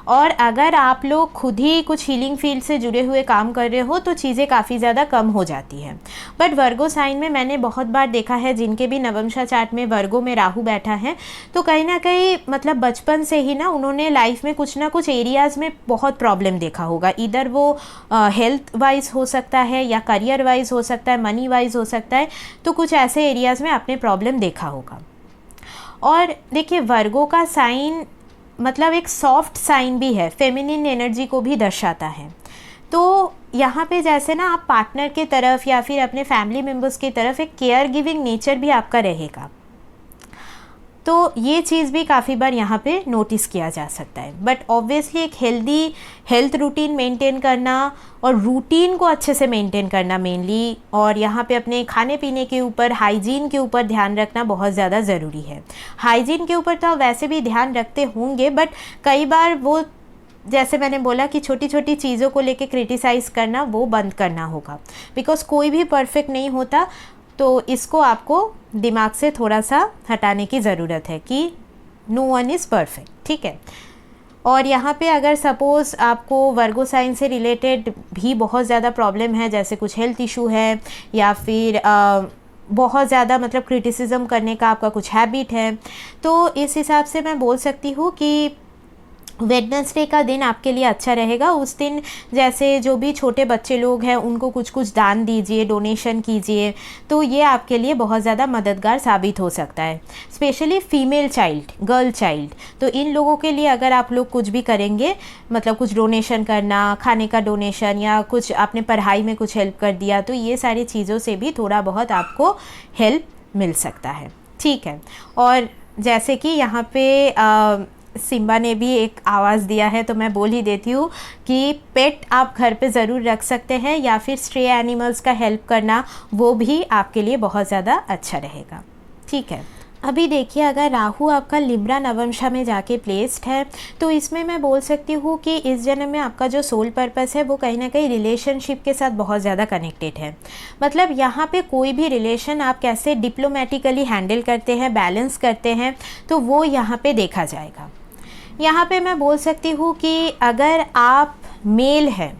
और अगर आप लोग खुद ही कुछ हीलिंग फील्ड से जुड़े हुए काम कर रहे हो तो चीज़ें काफ़ी ज़्यादा कम हो जाती हैं। बट वर्गो साइन में मैंने बहुत बार देखा है, जिनके भी नवमशा चार्ट में वर्गो में राहु बैठा है, तो कहीं ना कहीं मतलब बचपन से ही ना उन्होंने लाइफ में कुछ ना कुछ एरियाज़ में बहुत प्रॉब्लम देखा होगा। इधर वो हेल्थ वाइज हो सकता है, या करियर वाइज हो सकता है, मनी वाइज हो सकता है, तो कुछ ऐसे एरियाज़ में आपने प्रॉब्लम देखा होगा। और देखिए वर्गो का साइन मतलब एक सॉफ्ट साइन भी है, फेमिनिन एनर्जी को भी दर्शाता है। तो यहाँ पे जैसे ना आप पार्टनर के तरफ या फिर अपने फैमिली मेम्बर्स की तरफ एक केयर गिविंग नेचर भी आपका रहेगा। तो ये चीज़ भी काफ़ी बार यहाँ पे नोटिस किया जा सकता है। बट ऑब्वियसली एक हेल्थ रूटीन मेंटेन करना और रूटीन को अच्छे से मेंटेन करना मेनली, और यहाँ पे अपने खाने पीने के ऊपर, हाइजीन के ऊपर ध्यान रखना बहुत ज़्यादा ज़रूरी है। हाइजीन के ऊपर तो आप वैसे भी ध्यान रखते होंगे, बट कई बार वो, जैसे मैंने बोला कि छोटी छोटी चीज़ों को लेके क्रिटिसाइज़ करना वो बंद करना होगा, बिकॉज़ कोई भी परफेक्ट नहीं होता। तो इसको आपको दिमाग से थोड़ा सा हटाने की ज़रूरत है कि नो वन इज़ परफेक्ट, ठीक है। और यहाँ पे अगर सपोज़ आपको वर्गो साइन से रिलेटेड भी बहुत ज़्यादा प्रॉब्लम है, जैसे कुछ हेल्थ इशू है या फिर बहुत ज़्यादा मतलब क्रिटिसिज्म करने का आपका कुछ हैबिट है, तो इस हिसाब से मैं बोल सकती हूँ कि वेडनेसडे का दिन आपके लिए अच्छा रहेगा। उस दिन जैसे जो भी छोटे बच्चे लोग हैं उनको कुछ कुछ दान दीजिए, डोनेशन कीजिए, तो ये आपके लिए बहुत ज़्यादा मददगार साबित हो सकता है। Specially female child, girl child, तो इन लोगों के लिए अगर आप लोग कुछ भी करेंगे, मतलब कुछ डोनेशन करना, खाने का डोनेशन या कुछ आपने पढ़ाई में कुछ हेल्प कर दिया, तो ये सारी चीज़ों से भी थोड़ा बहुत आपको हेल्प मिल सकता है, ठीक है। और जैसे कि यहाँ पे सिम्बा ने भी एक आवाज़ दिया है, तो मैं बोल ही देती हूँ कि पेट आप घर पे ज़रूर रख सकते हैं या फिर स्ट्रे एनिमल्स का हेल्प करना, वो भी आपके लिए बहुत ज़्यादा अच्छा रहेगा, ठीक है। अभी देखिए, अगर राहु आपका लिब्रा नवमशा में जाके प्लेस्ड है, तो इसमें मैं बोल सकती हूँ कि इस जन्म में आपका जो सोल पर्पस है वो कहीं ना कहीं रिलेशनशिप के साथ बहुत ज़्यादा कनेक्टेड है। मतलब यहाँ पे कोई भी रिलेशन आप कैसे डिप्लोमेटिकली हैंडल करते हैं, बैलेंस करते हैं, तो वो यहाँ पे देखा जाएगा। यहाँ पे मैं बोल सकती हूँ कि अगर आप मेल हैं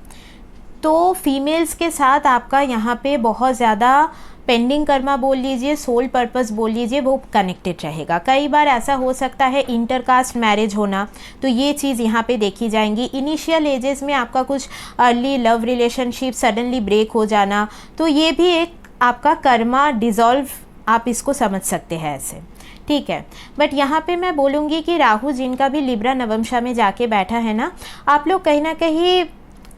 तो फीमेल्स के साथ आपका यहाँ पे बहुत ज़्यादा पेंडिंग कर्मा बोल लीजिए, सोल पर्पस बोल लीजिए, वो कनेक्टेड रहेगा। कई बार ऐसा हो सकता है इंटरकास्ट मैरिज होना, तो ये चीज़ यहाँ पे देखी जाएंगी। इनिशियल एजेस में आपका कुछ early love relationship suddenly break हो जाना, तो ये भी एक आपका कर्मा डिज़ोल्व, आप इसको समझ सकते हैं ऐसे, ठीक है। बट यहाँ पे मैं बोलूँगी कि राहु जिनका भी लिब्रा नवमशा में जाके बैठा है ना, आप लोग कहीं ना कहीं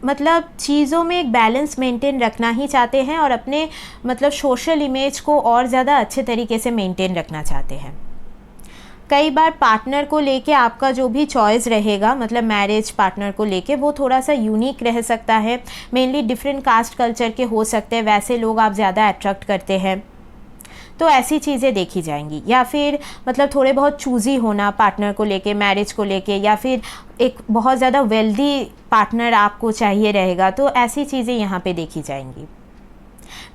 मतलब चीज़ों में एक बैलेंस मेंटेन रखना ही चाहते हैं और अपने मतलब सोशल इमेज को और ज़्यादा अच्छे तरीके से मेंटेन रखना चाहते हैं। कई बार पार्टनर को लेके आपका जो भी चॉइस रहेगा, मतलब मैरिज पार्टनर को लेके, वो थोड़ा सा यूनिक रह सकता है। मेनली डिफरेंट कास्ट कल्चर के हो सकते हैं, वैसे लोग आप ज़्यादा अट्रैक्ट करते हैं, तो ऐसी चीज़ें देखी जाएंगी। या फिर मतलब थोड़े बहुत चूज़ी होना पार्टनर को लेके, मैरिज को लेके, या फिर एक बहुत ज़्यादा वेल्दी पार्टनर आपको चाहिए रहेगा, तो ऐसी चीज़ें यहाँ पे देखी जाएंगी।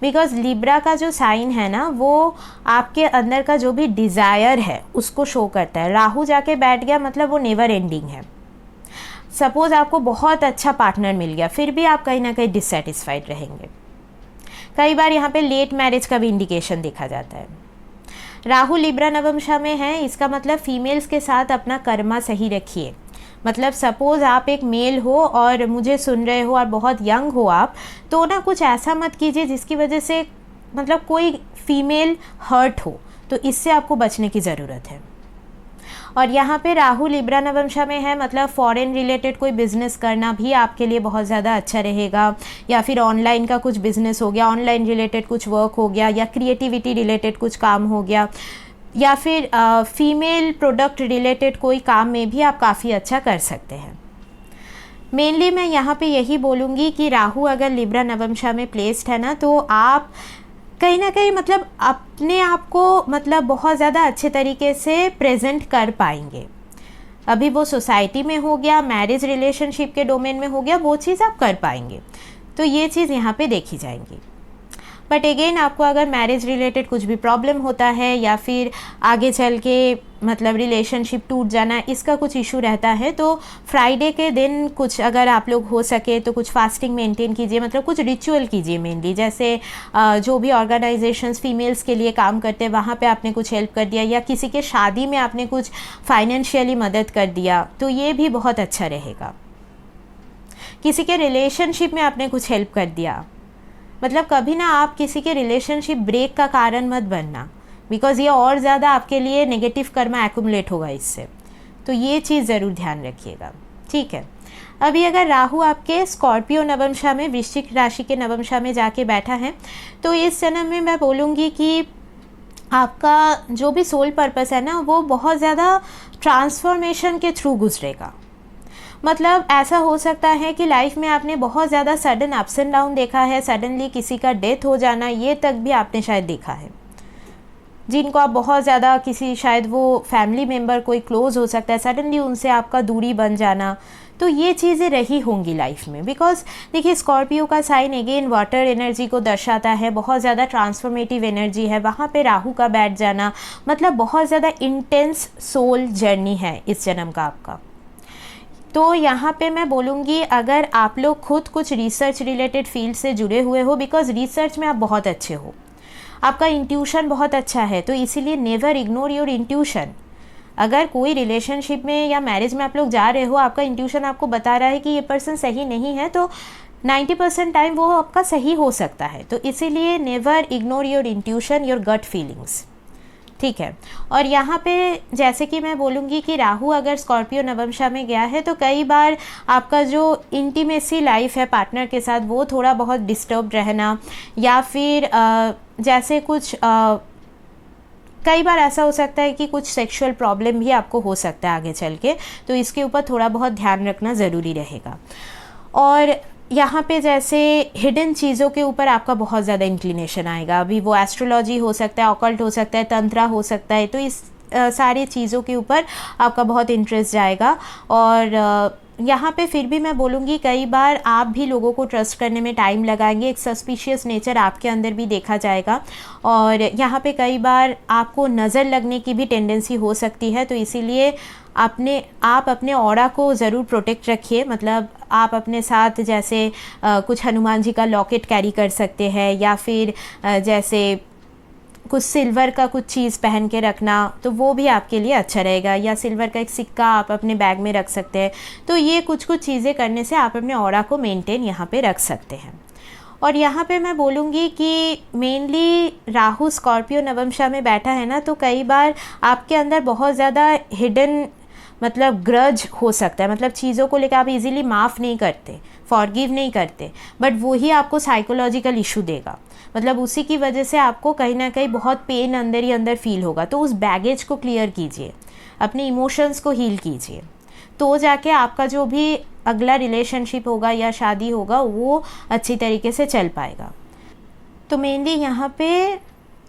बिकॉज़ लिब्रा का जो साइन है ना, वो आपके अंदर का जो भी डिज़ायर है उसको शो करता है। राहु जाके बैठ गया मतलब वो नेवर एंडिंग है। सपोज़ आपको बहुत अच्छा पार्टनर मिल गया, फिर भी आप कहीं ना कहीं डिससेटिस्फाइड रहेंगे। कई बार यहाँ पे लेट मैरिज का भी इंडिकेशन देखा जाता है। राहु लिब्रा नवमशा में है, इसका मतलब फीमेल्स के साथ अपना कर्मा सही रखिए। मतलब सपोज़ आप एक मेल हो और मुझे सुन रहे हो और बहुत यंग हो आप, तो ना कुछ ऐसा मत कीजिए जिसकी वजह से मतलब कोई फीमेल हर्ट हो, तो इससे आपको बचने की ज़रूरत है। और यहाँ पे राहु लिब्रा नवमशा में है, मतलब फॉरेन रिलेटेड कोई बिज़नेस करना भी आपके लिए बहुत ज़्यादा अच्छा रहेगा। या फिर ऑनलाइन का कुछ बिज़नेस हो गया, ऑनलाइन रिलेटेड कुछ वर्क हो गया, या क्रिएटिविटी रिलेटेड कुछ काम हो गया, या फिर फीमेल प्रोडक्ट रिलेटेड कोई काम में भी आप काफ़ी अच्छा कर सकते हैं। मेनली मैं यहाँ पे यही बोलूँगी कि राहु अगर लिब्रा नवमशा में प्लेस्ड है ना, तो आप कहीं ना कहीं मतलब अपने आप को मतलब बहुत ज़्यादा अच्छे तरीके से प्रेजेंट कर पाएंगे। अभी वो सोसाइटी में हो गया, मैरिज रिलेशनशिप के डोमेन में हो गया, वो चीज़ आप कर पाएंगे, तो ये चीज़ यहाँ पे देखी जाएंगी। बट अगेन आपको अगर मैरिज रिलेटेड कुछ भी प्रॉब्लम होता है या फिर आगे चल के मतलब रिलेशनशिप टूट जाना, इसका कुछ इशू रहता है, तो फ्राइडे के दिन कुछ अगर आप लोग हो सके तो कुछ फास्टिंग मेंटेन कीजिए, मतलब कुछ रिचुअल कीजिए। मेनली जैसे जो भी ऑर्गेनाइजेशंस फीमेल्स के लिए काम करते हैं वहाँ पे आपने कुछ हेल्प कर दिया, या किसी के शादी में आपने कुछ फाइनेंशियली मदद कर दिया, तो ये भी बहुत अच्छा रहेगा। किसी के रिलेशनशिप में आपने कुछ हेल्प कर दिया, मतलब कभी ना आप किसी के रिलेशनशिप ब्रेक का कारण मत बनना, बिकॉज़ ये और ज़्यादा आपके लिए नेगेटिव कर्मा एक्यूमुलेट होगा इससे, तो ये चीज़ ज़रूर ध्यान रखिएगा, ठीक है। अभी अगर राहु आपके स्कॉर्पियो नवमशा में, वृश्चिक राशि के नवमशा में जाके बैठा है, तो इस जन्म में मैं बोलूँगी कि आपका जो भी सोल पर्पस है ना, वो बहुत ज़्यादा ट्रांसफॉर्मेशन के थ्रू गुजरेगा। मतलब ऐसा हो सकता है कि लाइफ में आपने बहुत ज़्यादा सडन अप्स एंड डाउन देखा है, सडनली किसी का डेथ हो जाना, ये तक भी आपने शायद देखा है। जिनको आप बहुत ज़्यादा किसी, शायद वो फैमिली मेम्बर कोई क्लोज हो सकता है, सडनली उनसे आपका दूरी बन जाना, तो ये चीज़ें रही होंगी लाइफ में। बिकॉज देखिए, स्कॉर्पियो का साइन अगेन वाटर एनर्जी को दर्शाता है, बहुत ज़्यादा ट्रांसफॉर्मेटिव एनर्जी है। वहाँ पे राहु का बैठ जाना मतलब बहुत ज़्यादा इंटेंस सोल जर्नी है इस जन्म का आपका। तो यहाँ पे मैं बोलूँगी, अगर आप लोग खुद कुछ रिसर्च रिलेटेड फील्ड से जुड़े हुए हो, बिकॉज रिसर्च में आप बहुत अच्छे हो, आपका इंट्यूशन बहुत अच्छा है, तो इसीलिए नेवर इग्नोर योर इंट्यूशन। अगर कोई रिलेशनशिप में या मैरिज में आप लोग जा रहे हो, आपका इंट्यूशन आपको बता रहा है कि ये पर्सन सही नहीं है, तो 90% टाइम वो आपका सही हो सकता है। तो इसीलिए never ignore your intuition, your gut feelings, ठीक है। और यहाँ पे जैसे कि मैं बोलूँगी कि राहु अगर स्कॉर्पियो नवमशा में गया है, तो कई बार आपका जो इंटीमेसी लाइफ है पार्टनर के साथ, वो थोड़ा बहुत डिस्टर्ब रहना, या फिर जैसे कुछ कई बार ऐसा हो सकता है कि कुछ सेक्सुअल प्रॉब्लम भी आपको हो सकता है आगे चल के, तो इसके ऊपर थोड़ा बहुत ध्यान रखना ज़रूरी रहेगा। और यहाँ पे जैसे हिडन चीज़ों के ऊपर आपका बहुत ज़्यादा इंक्लिनेशन आएगा। अभी वो एस्ट्रोलॉजी हो सकता है, ऑकल्ट हो सकता है, तंत्रा हो सकता है, तो इस सारी चीज़ों के ऊपर आपका बहुत इंटरेस्ट जाएगा। और यहाँ पे फिर भी मैं बोलूँगी, कई बार आप भी लोगों को ट्रस्ट करने में टाइम लगाएंगे, एक सस्पिशियस नेचर आपके अंदर भी देखा जाएगा। और यहाँ पे कई बार आपको नज़र लगने की भी टेंडेंसी हो सकती है, तो इसीलिए आप अपने ऑरा को ज़रूर प्रोटेक्ट रखिए। मतलब आप अपने साथ जैसे कुछ हनुमान जी का लॉकेट कैरी कर सकते हैं, या फिर जैसे कुछ सिल्वर का कुछ चीज़ पहन के रखना, तो वो भी आपके लिए अच्छा रहेगा। या सिल्वर का एक सिक्का आप अपने बैग में रख सकते हैं। तो ये कुछ चीज़ें करने से आप अपने ऑरा को मेंटेन यहाँ पे रख सकते हैं। और यहाँ पे मैं बोलूँगी कि मेनली राहु स्कॉर्पियो नवमशा में बैठा है ना, तो कई बार आपके अंदर बहुत ज़्यादा हिडन मतलब ग्रज हो सकता है। मतलब चीज़ों को लेकर आप इजीली माफ़ नहीं करते, फॉरगिव नहीं करते, बट वो ही आपको साइकोलॉजिकल इशू देगा। मतलब उसी की वजह से आपको कहीं ना कहीं बहुत पेन अंदर ही अंदर फील होगा। तो उस बैगेज को क्लियर कीजिए, अपने इमोशंस को हील कीजिए, तो जाके आपका जो भी अगला रिलेशनशिप होगा या शादी होगा, वो अच्छी तरीके से चल पाएगा। तो मेनली यहाँ पे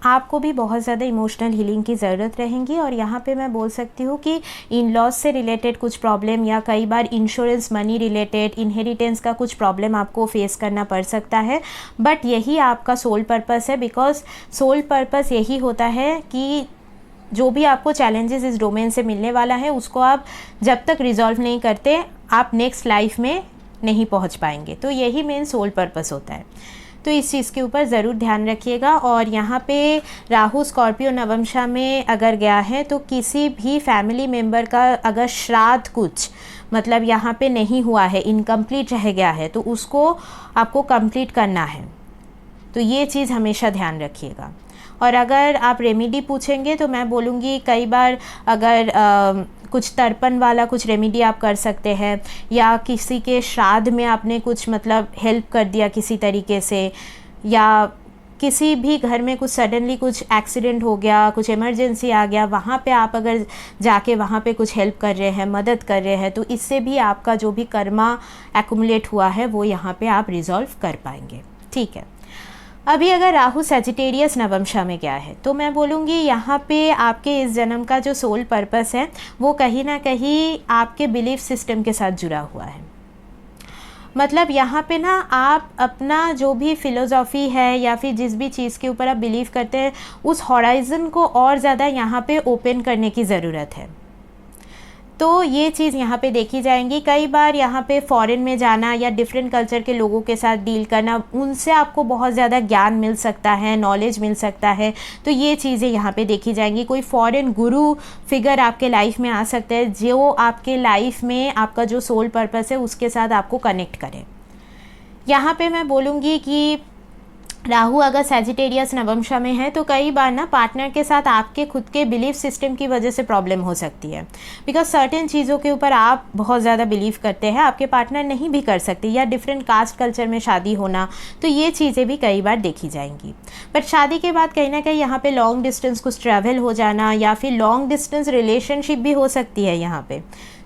आपको भी बहुत ज़्यादा इमोशनल हीलिंग की ज़रूरत रहेगी। और यहाँ पे मैं बोल सकती हूँ कि इन लॉज से रिलेटेड कुछ प्रॉब्लम, या कई बार इंश्योरेंस मनी रिलेटेड, इनहेरिटेंस का कुछ प्रॉब्लम आपको फेस करना पड़ सकता है। बट यही आपका सोल पर्पस है, बिकॉज सोल पर्पस यही होता है कि जो भी आपको चैलेंजेस इस डोमेन से मिलने वाला है, उसको आप जब तक रिजॉल्व नहीं करते, आप नेक्स्ट लाइफ में नहीं पहुँच पाएंगे। तो यही मेन सोल पर्पस होता है। तो इस चीज़ के ऊपर ज़रूर ध्यान रखिएगा। और यहाँ पे राहु स्कॉर्पियो नवमशा में अगर गया है, तो किसी भी फैमिली मेम्बर का अगर श्राद्ध कुछ मतलब यहाँ पे नहीं हुआ है, इनकम्प्लीट रह गया है, तो उसको आपको कंप्लीट करना है। तो ये चीज़ हमेशा ध्यान रखिएगा। और अगर आप रेमेडी पूछेंगे, तो मैं बोलूँगी कई बार अगर कुछ तर्पण वाला कुछ रेमेडी आप कर सकते हैं, या किसी के श्राद्ध में आपने कुछ मतलब हेल्प कर दिया किसी तरीके से, या किसी भी घर में कुछ सडनली कुछ एक्सीडेंट हो गया, कुछ इमरजेंसी आ गया, वहाँ पे आप अगर जाके वहाँ पे कुछ हेल्प कर रहे हैं, मदद कर रहे हैं, तो इससे भी आपका जो भी कर्मा एक्युमुलेट हुआ है, वो यहाँ पे आप रिजॉल्व कर पाएंगे। ठीक है। अभी अगर राहु सजिटेरियस नवमशा में गया है, तो मैं बोलूँगी यहाँ पे आपके इस जन्म का जो सोल पर्पस है, वो कहीं ना कहीं आपके बिलीफ सिस्टम के साथ जुड़ा हुआ है। मतलब यहाँ पे ना आप अपना जो भी फिलोसॉफी है, या फिर जिस भी चीज़ के ऊपर आप बिलीव करते हैं, उस हॉराइजन को और ज़्यादा यहाँ पे ओपन करने की ज़रूरत है। तो ये चीज़ यहाँ पे देखी जाएंगी। कई बार यहाँ पे फॉरेन में जाना, या डिफरेंट कल्चर के लोगों के साथ डील करना, उनसे आपको बहुत ज़्यादा ज्ञान मिल सकता है, नॉलेज मिल सकता है। तो ये चीज़ें यहाँ पे देखी जाएंगी। कोई फॉरेन गुरु फिगर आपके लाइफ में आ सकते हैं, जो आपके लाइफ में आपका जो सोल पर्पस है उसके साथ आपको कनेक्ट करें। यहाँ पे मैं बोलूँगी कि राहु अगर सैजिटेरियस नवमशा में है तो कई बार ना पार्टनर के साथ आपके खुद के बिलीफ सिस्टम की वजह से प्रॉब्लम हो सकती है, बिकॉज सर्टेन चीज़ों के ऊपर आप बहुत ज़्यादा बिलीव करते हैं, आपके पार्टनर नहीं भी कर सकते, या डिफरेंट कास्ट कल्चर में शादी होना, तो ये चीज़ें भी कई बार देखी जाएंगी। बट शादी के बाद कहीं ना कहीं यहाँ पे लॉन्ग डिस्टेंस कुछ ट्रैवल हो जाना या फिर लॉन्ग डिस्टेंस रिलेशनशिप भी हो सकती है यहाँ पे,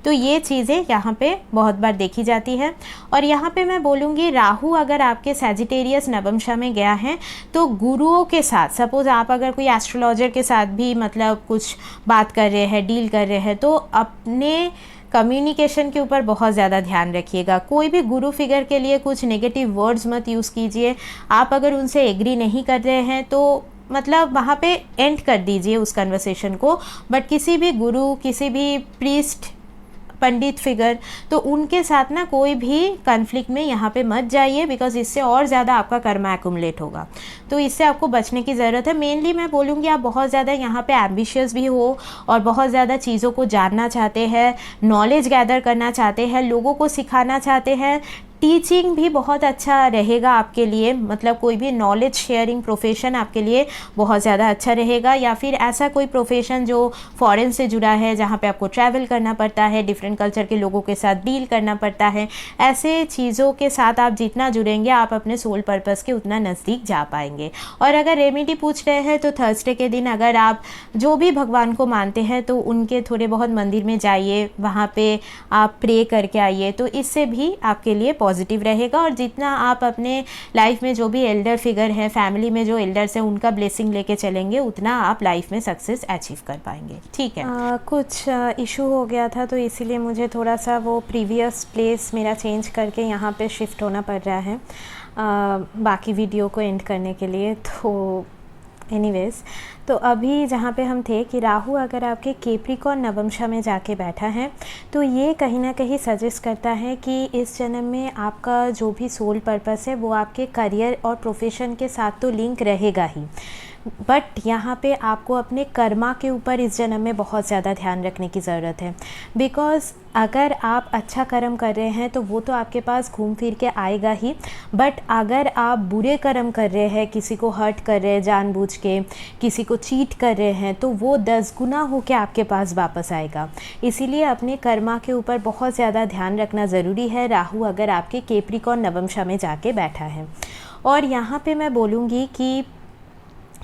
तो ये चीज़ें यहाँ पे बहुत बार देखी जाती है। और यहाँ पे मैं बोलूँगी राहु अगर आपके सैजिटेरियस नवमशा में गया है तो गुरुओं के साथ, सपोज़ आप अगर कोई एस्ट्रोलॉजर के साथ भी मतलब कुछ बात कर रहे हैं, डील कर रहे हैं, तो अपने कम्युनिकेशन के ऊपर बहुत ज़्यादा ध्यान रखिएगा। कोई भी गुरु फिगर के लिए कुछ नेगेटिव वर्ड्स मत यूज़ कीजिए। आप अगर उनसे एग्री नहीं कर रहे हैं तो मतलब वहाँ पे एंड कर दीजिए उस कन्वर्सेशन को। बट किसी भी गुरु, किसी भी प्रीस्ट, पंडित फिगर, तो उनके साथ ना कोई भी कन्फ्लिक्ट में यहाँ पे मत जाइए, बिकॉज इससे और ज़्यादा आपका कर्मा एक्युमुलेट होगा, तो इससे आपको बचने की ज़रूरत है। मेनली मैं बोलूँगी आप बहुत ज़्यादा यहाँ पे एम्बिशियस भी हो और बहुत ज़्यादा चीज़ों को जानना चाहते हैं, नॉलेज गैदर करना चाहते हैं, लोगों को सिखाना चाहते हैं। टीचिंग भी बहुत अच्छा रहेगा आपके लिए, मतलब कोई भी नॉलेज शेयरिंग प्रोफेशन आपके लिए बहुत ज़्यादा अच्छा रहेगा, या फिर ऐसा कोई प्रोफेशन जो फॉरेन से जुड़ा है, जहाँ पे आपको ट्रैवल करना पड़ता है, डिफरेंट कल्चर के लोगों के साथ डील करना पड़ता है। ऐसे चीज़ों के साथ आप जितना जुड़ेंगे आप अपने सोल पर्पस के उतना नज़दीक जा पाएंगे। और अगर रेमेडी पूछ रहे हैं तो थर्सडे के दिन अगर आप जो भी भगवान को मानते हैं तो उनके थोड़े बहुत मंदिर में जाइए, वहाँ पर आप प्रे करके आइए, तो इससे भी आपके लिए पॉजिटिव रहेगा। और जितना आप अपने लाइफ में जो भी एल्डर फिगर है, फैमिली में जो एल्डर्स हैं, उनका ब्लेसिंग लेके चलेंगे, उतना आप लाइफ में सक्सेस अचीव कर पाएंगे। ठीक है, कुछ इशू हो गया था तो इसीलिए मुझे थोड़ा सा वो प्रीवियस प्लेस मेरा चेंज करके यहाँ पे शिफ्ट होना पड़ रहा है बाकी वीडियो को एंड करने के लिए। तो एनीवेज़, तो अभी जहाँ पे हम थे कि राहु अगर आपके कैप्रिकॉर्न नवमशा में जाके बैठा है तो ये कहीं ना कहीं सजेस्ट करता है कि इस जन्म में आपका जो भी सोल पर्पस है वो आपके करियर और प्रोफेशन के साथ तो लिंक रहेगा ही, बट यहाँ पे आपको अपने कर्मा के ऊपर इस जन्म में बहुत ज़्यादा ध्यान रखने की ज़रूरत है। बिकॉज़ अगर आप अच्छा कर्म कर रहे हैं तो वो तो आपके पास घूम फिर के आएगा ही, बट अगर आप बुरे कर्म कर रहे हैं, किसी को हर्ट कर रहे हैं जानबूझ के, किसी को चीट कर रहे हैं, तो वो 10 गुना होके आपके पास वापस आएगा। इसीलिए अपने कर्मा के ऊपर बहुत ज़्यादा ध्यान रखना ज़रूरी है राहु अगर आपके कैप्रिकॉर्न नवमशा में जाके बैठा है। और यहाँ पे मैं बोलूँगी कि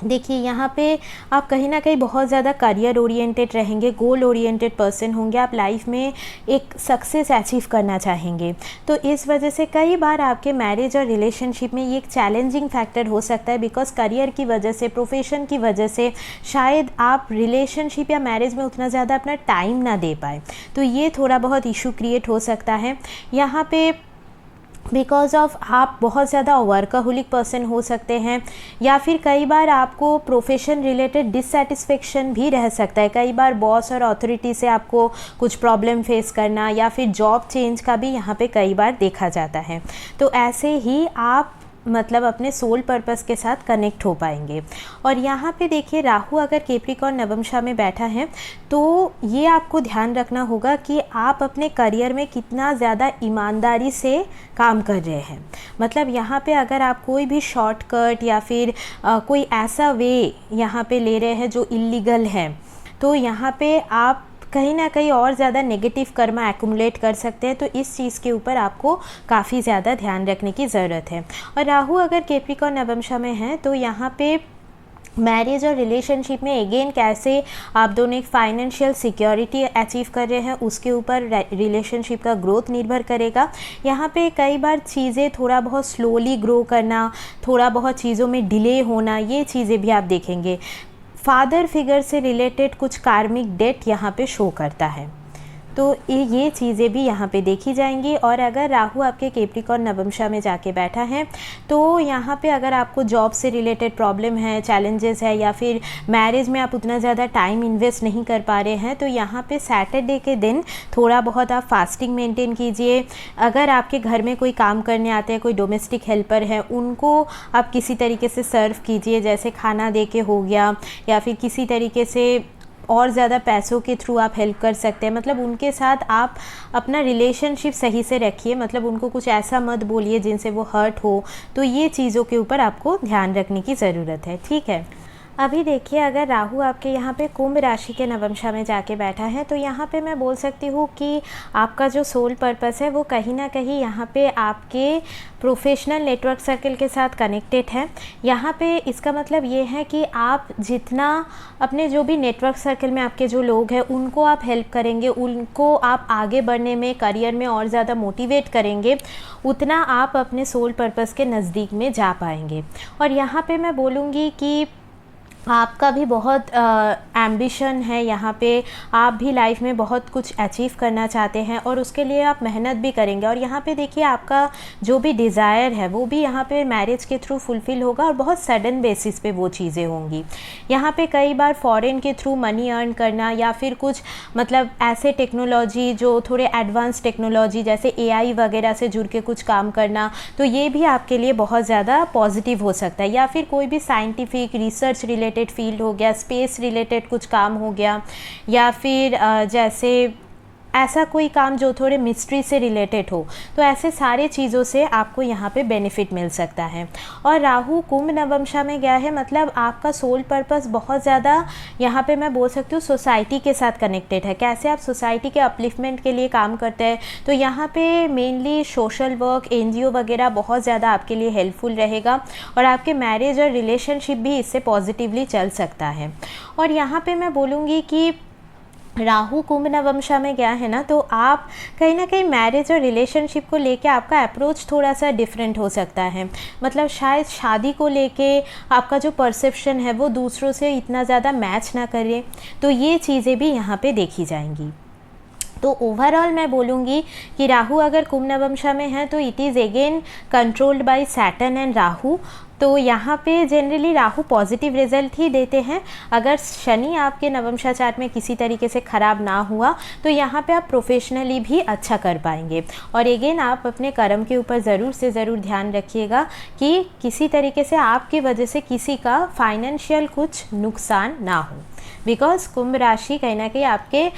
देखिए यहाँ पे आप कहीं ना कहीं बहुत ज़्यादा करियर ओरिएंटेड रहेंगे, गोल ओरिएंटेड पर्सन होंगे, आप लाइफ में एक सक्सेस अचीव करना चाहेंगे। तो इस वजह से कई बार आपके मैरिज और रिलेशनशिप में ये एक चैलेंजिंग फैक्टर हो सकता है, बिकॉज करियर की वजह से, प्रोफेशन की वजह से शायद आप रिलेशनशिप या मैरिज में उतना ज़्यादा अपना टाइम ना दे पाए, तो ये थोड़ा बहुत इशू क्रिएट हो सकता है यहाँ पे। बिकॉज़ ऑफ आप बहुत ज़्यादा वर्कहोलिक पर्सन हो सकते हैं, या फिर कई बार आपको प्रोफेशन रिलेटेड डिससेटिस्फेक्शन भी रह सकता है। कई बार बॉस और अथॉरिटी से आपको कुछ प्रॉब्लम फेस करना या फिर जॉब चेंज का भी यहाँ पे कई बार देखा जाता है। तो ऐसे ही आप मतलब अपने सोल पर्पस के साथ कनेक्ट हो पाएंगे। और यहाँ पे देखिए राहु अगर कैप्रिकॉर्न नवमशा में बैठा है तो ये आपको ध्यान रखना होगा कि आप अपने करियर में कितना ज़्यादा ईमानदारी से काम कर रहे हैं। मतलब यहाँ पे अगर आप कोई भी शॉर्टकट या फिर कोई ऐसा वे यहाँ पे ले रहे हैं जो इलीगल है, तो यहाँ पे आप कहीं ना कहीं और ज़्यादा नेगेटिव कर्मा एक्युमुलेट कर सकते हैं। तो इस चीज़ के ऊपर आपको काफ़ी ज़्यादा ध्यान रखने की ज़रूरत है। और राहु अगर कैप्रिकॉर्न नवमशा में है तो यहाँ पे मैरिज और रिलेशनशिप में अगेन कैसे आप दोनों एक फाइनेंशियल सिक्योरिटी अचीव कर रहे हैं उसके ऊपर रिलेशनशिप का ग्रोथ निर्भर करेगा। यहाँ पे कई बार चीज़ें थोड़ा बहुत स्लोली ग्रो करना, थोड़ा बहुत चीज़ों में डिले होना, ये चीज़ें भी आप देखेंगे। फादर फिगर से रिलेटेड कुछ कार्मिक डेट यहाँ पे शो करता है, तो ये चीज़ें भी यहाँ पे देखी जाएंगी। और अगर राहु आपके कैप्रिकॉर्न नवमशा में जाके बैठा है तो यहाँ पे अगर आपको जॉब से रिलेटेड प्रॉब्लम है, चैलेंजेस है, या फिर मैरिज में आप उतना ज़्यादा टाइम इन्वेस्ट नहीं कर पा रहे हैं, तो यहाँ पे सैटरडे के दिन थोड़ा बहुत आप फास्टिंग मेंटेन कीजिए। अगर आपके घर में कोई काम करने आते हैं, कोई डोमेस्टिक हेल्पर है, उनको आप किसी तरीके से सर्व कीजिए, जैसे खाना दे के हो गया, या फिर किसी तरीके से और ज़्यादा पैसों के थ्रू आप हेल्प कर सकते हैं। मतलब उनके साथ आप अपना रिलेशनशिप सही से रखिए, मतलब उनको कुछ ऐसा मत बोलिए जिनसे वो हर्ट हो। तो ये चीज़ों के ऊपर आपको ध्यान रखने की ज़रूरत है, ठीक है। अभी देखिए, अगर राहु आपके यहाँ पे कुंभ राशि के नवमशा में जाके बैठा है तो यहाँ पे मैं बोल सकती हूँ कि आपका जो सोल पर्पस है वो कहीं ना कहीं यहाँ पे आपके प्रोफेशनल नेटवर्क सर्कल के साथ कनेक्टेड है। यहाँ पे इसका मतलब ये है कि आप जितना अपने जो भी नेटवर्क सर्कल में आपके जो लोग हैं उनको आप हेल्प करेंगे, उनको आप आगे बढ़ने में, करियर में और ज़्यादा मोटिवेट करेंगे, उतना आप अपने सोल पर्पस के नज़दीक में जा पाएंगे। और यहाँ पे मैं बोलूँगी कि आपका भी बहुत एम्बिशन है, यहाँ पे आप भी लाइफ में बहुत कुछ अचीव करना चाहते हैं और उसके लिए आप मेहनत भी करेंगे। और यहाँ पे देखिए, आपका जो भी डिज़ायर है वो भी यहाँ पे मैरिज के थ्रू फुलफ़िल होगा और बहुत सडन बेसिस पे वो चीज़ें होंगी। यहाँ पे कई बार फॉरेन के थ्रू मनी अर्न करना या फिर कुछ मतलब ऐसे टेक्नोलॉजी जो थोड़े एडवांस टेक्नोलॉजी जैसे AI वगैरह से जुड़ के कुछ काम करना, तो ये भी आपके लिए बहुत ज़्यादा पॉजिटिव हो सकता है। या फिर कोई भी साइंटिफिक रिसर्च रिलेटेड फील्ड हो गया, स्पेस रिलेटेड कुछ काम हो गया, या फिर जैसे ऐसा कोई काम जो थोड़े मिस्ट्री से रिलेटेड हो, तो ऐसे सारे चीज़ों से आपको यहाँ पे बेनिफिट मिल सकता है। और राहु कुंभ नवमशा में गया है, मतलब आपका सोल पर्पस बहुत ज़्यादा यहाँ पे मैं बोल सकती हूँ सोसाइटी के साथ कनेक्टेड है। कैसे आप सोसाइटी के अपलिफ्टमेंट के लिए काम करते हैं, तो यहाँ पे मेनली सोशल वर्क, NGO वगैरह बहुत ज़्यादा आपके लिए हेल्पफुल रहेगा और आपके मैरिज और रिलेशनशिप भी इससे पॉजिटिवली चल सकता है। और यहाँ पे मैं बोलूँगी कि राहु कुंभ नवमशा में गया है ना, तो आप कहीं ना कहीं मैरिज और रिलेशनशिप को लेके आपका अप्रोच थोड़ा सा डिफरेंट हो सकता है। मतलब शायद शादी को लेके आपका जो परसेप्शन है वो दूसरों से इतना ज़्यादा मैच ना करे, तो ये चीज़ें भी यहाँ पे देखी जाएंगी। तो ओवरऑल मैं बोलूँगी कि राहु अगर कुंभ नवमशा में है तो it is again controlled by Saturn and Rahu. तो यहाँ पे जनरली राहु पॉजिटिव रिजल्ट ही देते हैं। अगर शनि आपके नवमशा चार्ट में किसी तरीके से ख़राब ना हुआ तो यहाँ पे आप प्रोफेशनली भी अच्छा कर पाएंगे। और अगेन आप अपने कर्म के ऊपर ज़रूर से ज़रूर ध्यान रखिएगा कि किसी तरीके से आपकी वजह से किसी का फाइनेंशियल कुछ नुकसान ना हो, बिकॉज कुंभ राशि कहीं ना कहीं आपके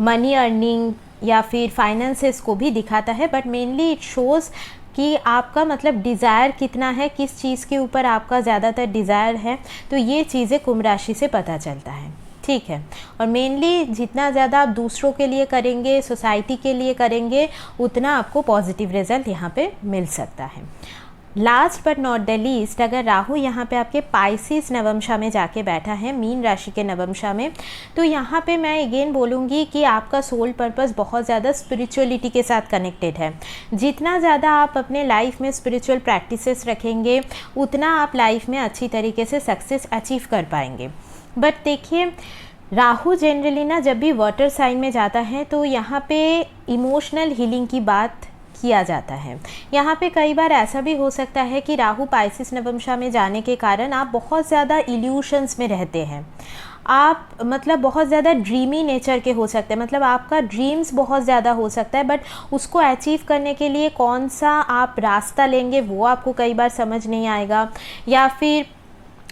मनी अर्निंग या फिर फाइनेंसेस को भी दिखाता है, बट मेनली इट शोज़ कि आपका मतलब डिज़ायर कितना है, किस चीज़ के ऊपर आपका ज़्यादातर डिज़ायर है, तो ये चीज़ें कुंभ राशि से पता चलता है, ठीक है। और मेनली जितना ज़्यादा आप दूसरों के लिए करेंगे, सोसाइटी के लिए करेंगे, उतना आपको पॉजिटिव रिजल्ट यहाँ पे मिल सकता है। Last but not the least, अगर राहु यहाँ पे आपके पाइसिस नवमशा में जाके बैठा है, मीन राशि के नवमशा में, तो यहाँ पे मैं अगेन बोलूँगी कि आपका सोल पर्पस बहुत ज़्यादा स्पिरिचुअलिटी के साथ कनेक्टेड है। जितना ज़्यादा आप अपने लाइफ में स्पिरिचुअल प्रैक्टिसेस रखेंगे, उतना आप लाइफ में अच्छी तरीके से सक्सेस अचीव कर पाएंगे। बट देखिए, राहु जनरली ना जब भी वाटर साइन में जाता है तो यहाँ पे इमोशनल हीलिंग की बात किया जाता है। यहाँ पे कई बार ऐसा भी हो सकता है कि राहु पाइसिस नवमशा में जाने के कारण आप बहुत ज़्यादा इल्यूशंस में रहते हैं। आप मतलब बहुत ज़्यादा ड्रीमी नेचर के हो सकते हैं, मतलब आपका ड्रीम्स बहुत ज़्यादा हो सकता है, बट उसको अचीव करने के लिए कौन सा आप रास्ता लेंगे वो आपको कई बार समझ नहीं आएगा। या फिर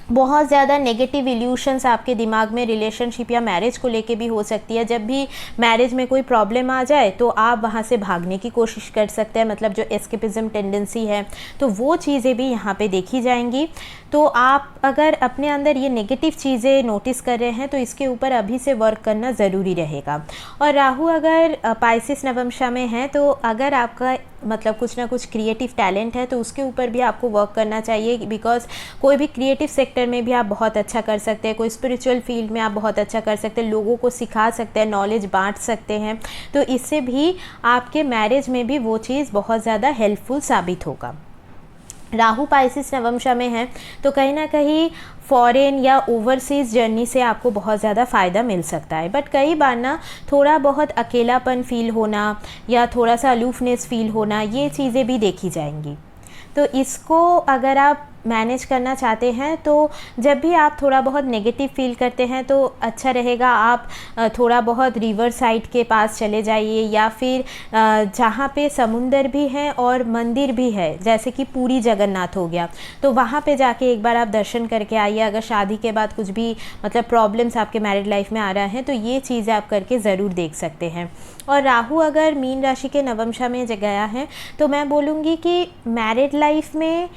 बहुत ज़्यादा नेगेटिव इल्यूशंस आपके दिमाग में रिलेशनशिप या मैरिज को लेके भी हो सकती है। जब भी मैरिज में कोई प्रॉब्लम आ जाए तो आप वहाँ से भागने की कोशिश कर सकते हैं, मतलब जो एस्केपिज्म टेंडेंसी है, तो वो चीज़ें भी यहाँ पे देखी जाएंगी। तो आप अगर अपने अंदर ये नेगेटिव चीज़ें नोटिस कर रहे हैं तो इसके ऊपर अभी से वर्क करना ज़रूरी रहेगा। और राहु अगर पाइसिस नवमशा में है तो अगर आपका मतलब कुछ ना कुछ क्रिएटिव टैलेंट है तो उसके ऊपर भी आपको वर्क करना चाहिए, बिकॉज कोई भी क्रिएटिव सेक्टर में भी आप बहुत अच्छा कर सकते हैं, कोई स्पिरिचुअल फील्ड में आप बहुत अच्छा कर सकते हैं, लोगों को सिखा सकते हैं, नॉलेज बांट सकते हैं, तो इससे भी आपके मैरिज में भी वो चीज़ बहुत ज़्यादा हेल्पफुल साबित होगा। राहु पाइसिस नवमशा में है तो कहीं ना कहीं फॉरेन या ओवरसीज़ जर्नी से आपको बहुत ज़्यादा फ़ायदा मिल सकता है। बट कई बार ना थोड़ा बहुत अकेलापन फील होना या थोड़ा सा अलूफनेस फील होना, ये चीज़ें भी देखी जाएंगी। तो इसको अगर आप मैनेज करना चाहते हैं तो जब भी आप थोड़ा बहुत नेगेटिव फील करते हैं तो अच्छा रहेगा आप थोड़ा बहुत रिवर साइड के पास चले जाइए, या फिर जहाँ पे समुंदर भी है और मंदिर भी है, जैसे कि पुरी जगन्नाथ हो गया, तो वहाँ पे जाके एक बार आप दर्शन करके आइए। अगर शादी के बाद कुछ भी मतलब प्रॉब्लम्स आपके मैरिड लाइफ में आ रहा है तो ये चीज़ें आप करके ज़रूर देख सकते हैं। और राहु अगर मीन राशि के नवमशा में गया है तो मैं बोलूँगी कि मैरिड लाइफ में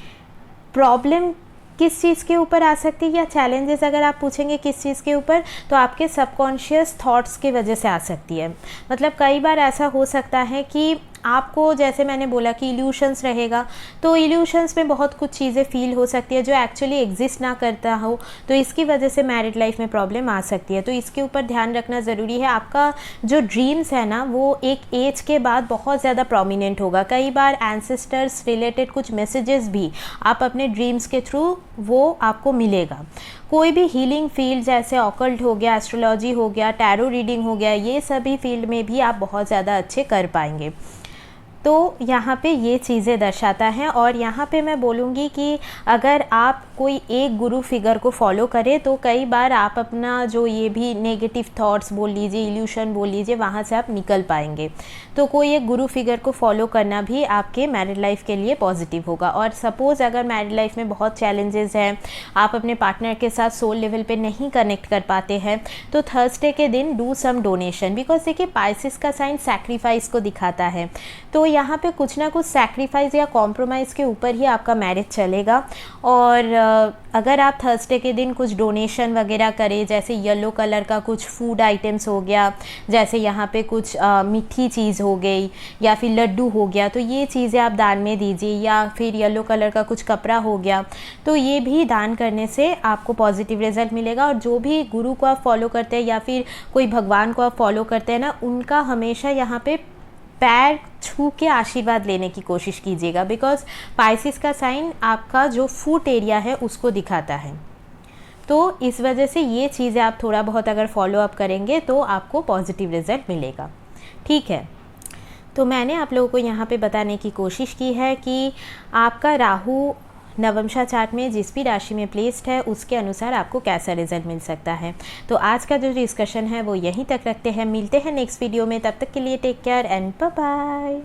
प्रॉब्लम किस चीज़ के ऊपर आ सकती है, या चैलेंजेस अगर आप पूछेंगे किस चीज़ के ऊपर, तो आपके सबकॉन्शियस थॉट्स की वजह से आ सकती है। मतलब कई बार ऐसा हो सकता है कि आपको, जैसे मैंने बोला कि इल्यूशंस रहेगा, तो इल्यूशंस में बहुत कुछ चीज़ें फील हो सकती है जो एक्चुअली एग्जिस्ट ना करता हो, तो इसकी वजह से मैरिड लाइफ में प्रॉब्लम आ सकती है। तो इसके ऊपर ध्यान रखना ज़रूरी है। आपका जो ड्रीम्स है ना वो एक एज के बाद बहुत ज़्यादा प्रोमिनेंट होगा। कई बार एंसेस्टर्स रिलेटेड कुछ मैसेजेस भी आप अपने ड्रीम्स के थ्रू वो आपको मिलेगा। कोई भी हीलिंग फील्ड जैसे ऑकल्ट हो गया, एस्ट्रोलॉजी हो गया, टैरो रीडिंग हो गया, ये सभी फील्ड में भी आप बहुत ज़्यादा अच्छे कर पाएंगे। तो यहाँ पे ये चीज़ें दर्शाता है। और यहाँ पे मैं बोलूँगी कि अगर आप कोई एक गुरु फिगर को फॉलो करें तो कई बार आप अपना जो ये भी नेगेटिव थॉट्स बोल लीजिए, इल्यूशन बोल लीजिए, वहाँ से आप निकल पाएंगे। तो कोई एक गुरु फिगर को फॉलो करना भी आपके मैरिड लाइफ के लिए पॉजिटिव होगा। और सपोज़ अगर मैरिड लाइफ में बहुत चैलेंजेस हैं, आप अपने पार्टनर के साथ सोल लेवल पे नहीं कनेक्ट कर पाते हैं, तो थर्सडे के दिन डू सम डोनेशन, बिकॉज देखिए पाइसिस का साइन सैक्रिफाइस को दिखाता है। तो यहाँ पे कुछ ना कुछ सैक्रिफाइस या कॉम्प्रोमाइज़ के ऊपर ही आपका मैरिज चलेगा। और अगर आप थर्सडे के दिन कुछ डोनेशन वगैरह करें, जैसे येलो कलर का कुछ फूड आइटम्स हो गया, जैसे यहाँ पे कुछ मीठी चीज़ हो गई या फिर लड्डू हो गया, तो ये चीज़ें आप दान में दीजिए। या फिर येलो कलर का कुछ कपड़ा हो गया, तो ये भी दान करने से आपको पॉजिटिव रिजल्ट मिलेगा। और जो भी गुरु को आप फॉलो करते हैं या फिर कोई भगवान को आप फॉलो करते हैं ना, उनका हमेशा यहाँ पे पैर छू के आशीर्वाद लेने की कोशिश कीजिएगा, बिकॉज पाइसिस का साइन आपका जो फुट एरिया है उसको दिखाता है। तो इस वजह से ये चीज़ें आप थोड़ा बहुत अगर फॉलो अप करेंगे तो आपको पॉजिटिव रिजल्ट मिलेगा। ठीक है, तो मैंने आप लोगों को यहाँ पे बताने की कोशिश की है कि आपका राहु नवमशा चार्ट में जिस भी राशि में प्लेस्ड है उसके अनुसार आपको कैसा रिजल्ट मिल सकता है। तो आज का जो डिस्कशन है वो यहीं तक रखते हैं। मिलते हैं नेक्स्ट वीडियो में, तब तक के लिए take care and bye bye.